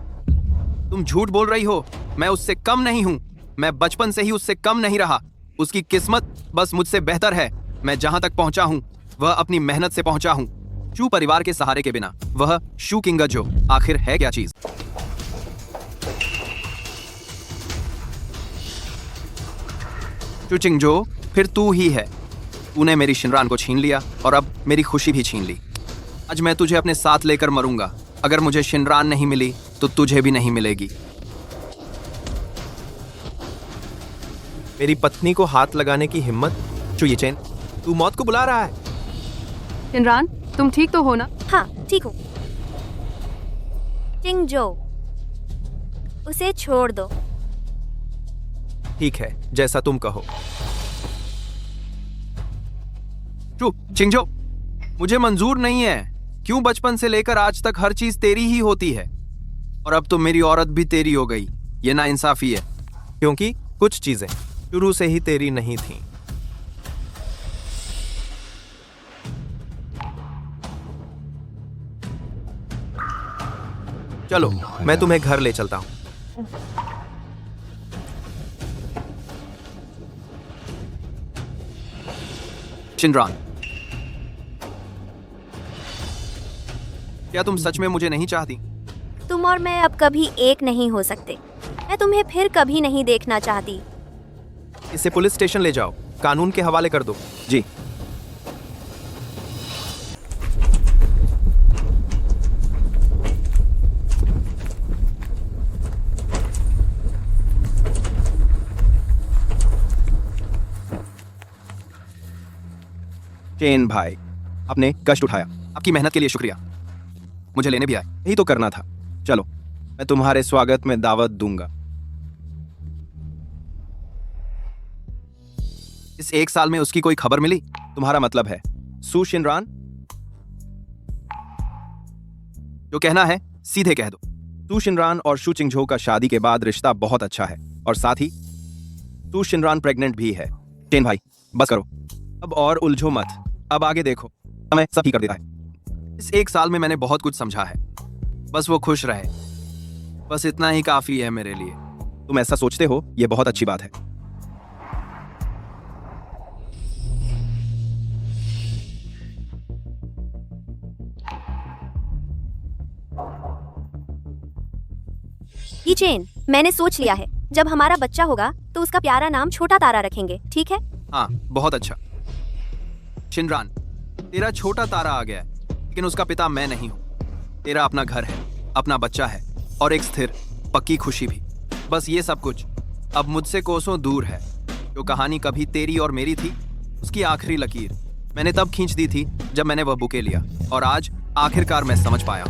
तुम झूठ बोल रही हो। मैं उससे कम नहीं हूँ। मैं बचपन से ही उससे कम नहीं रहा। उसकी किस्मत बस मुझसे बेहतर है। मैं जहाँ तक पहुँचा हूँ वह अपनी मेहनत से पहुँचा हूँ। शू परिवार के सहारे के बिना वह शू किंगजो आखिर है क्या चीज? शू चिंगजो, फिर तू ही है। तूने मेरी शिनरान को छीन लिया और अब मेरी खुशी भी छीन ली। आज मैं तुझे अपने साथ लेकर मरूंगा। अगर मुझे शिनरान नहीं मिली तो तुझे भी नहीं मिलेगी। मेरी पत्नी को हाथ लगाने की हिम्मत? शू यीचेन, तू मौत को बुला रहा है। शिनरान, तुम ठीक तो हो ना? हाँ, ठीक हूँ। चिंगजो, उसे छोड़ दो। ठीक है, जैसा तुम कहो। शू चिंगजो, मुझे मंजूर नहीं है। क्यों बचपन से लेकर आज तक हर चीज तेरी ही होती है और अब तो मेरी औरत भी तेरी हो गई। ये नाइंसाफी है। क्योंकि कुछ चीजें शुरू से ही तेरी नहीं थीं। चलो, मैं तुम्हें घर ले चलता हूं। शिनरान, क्या तुम सच में मुझे नहीं चाहती? तुम और मैं अब कभी एक नहीं हो सकते। मैं तुम्हें फिर कभी नहीं देखना चाहती। इसे पुलिस स्टेशन ले जाओ, कानून के हवाले कर दो। जी। चेन भाई, आपने कष्ट उठाया। आपकी मेहनत के लिए शुक्रिया। मुझे लेने भी आए। यही तो करना था। चलो, मैं तुम्हारे स्वागत में दावत दूंगा। इस 1 साल में उसकी कोई खबर मिली? तुम्हारा मतलब है सू शिनरान? जो कहना है सीधे कह दो। सू शिनरान और शू चिंगझो का शादी के बाद रिश्ता बहुत अच्छा है और साथ ही सू शिनरान प्रेग्नेंट भी है। चेन भाई, बस करो अब और उलझो मत। अब आगे देखो, समय सब ठीक कर देता है। इस 1 साल में मैंने बहुत कुछ समझा है। बस वो खुश रहे, बस इतना ही काफी है मेरे लिए। तुम ऐसा सोचते हो, यह बहुत अच्छी बात है। यीचेन, मैंने सोच लिया है, जब हमारा बच्चा होगा तो उसका प्यारा नाम छोटा तारा रखेंगे, ठीक है? हाँ, बहुत अच्छा। शिनरान, तेरा छोटा तारा आ गया है, लेकिन उसका पिता मैं नहीं हूँ। तेरा अपना घर है, अपना बच्चा है और एक स्थिर पक्की खुशी भी। बस ये सब कुछ अब मुझसे कोसों दूर है। जो कहानी कभी तेरी और मेरी थी, उसकी आखिरी लकीर मैंने तब खींच दी थी जब मैंने वह बुके लिया, और आज आखिरकार मैं समझ पाया।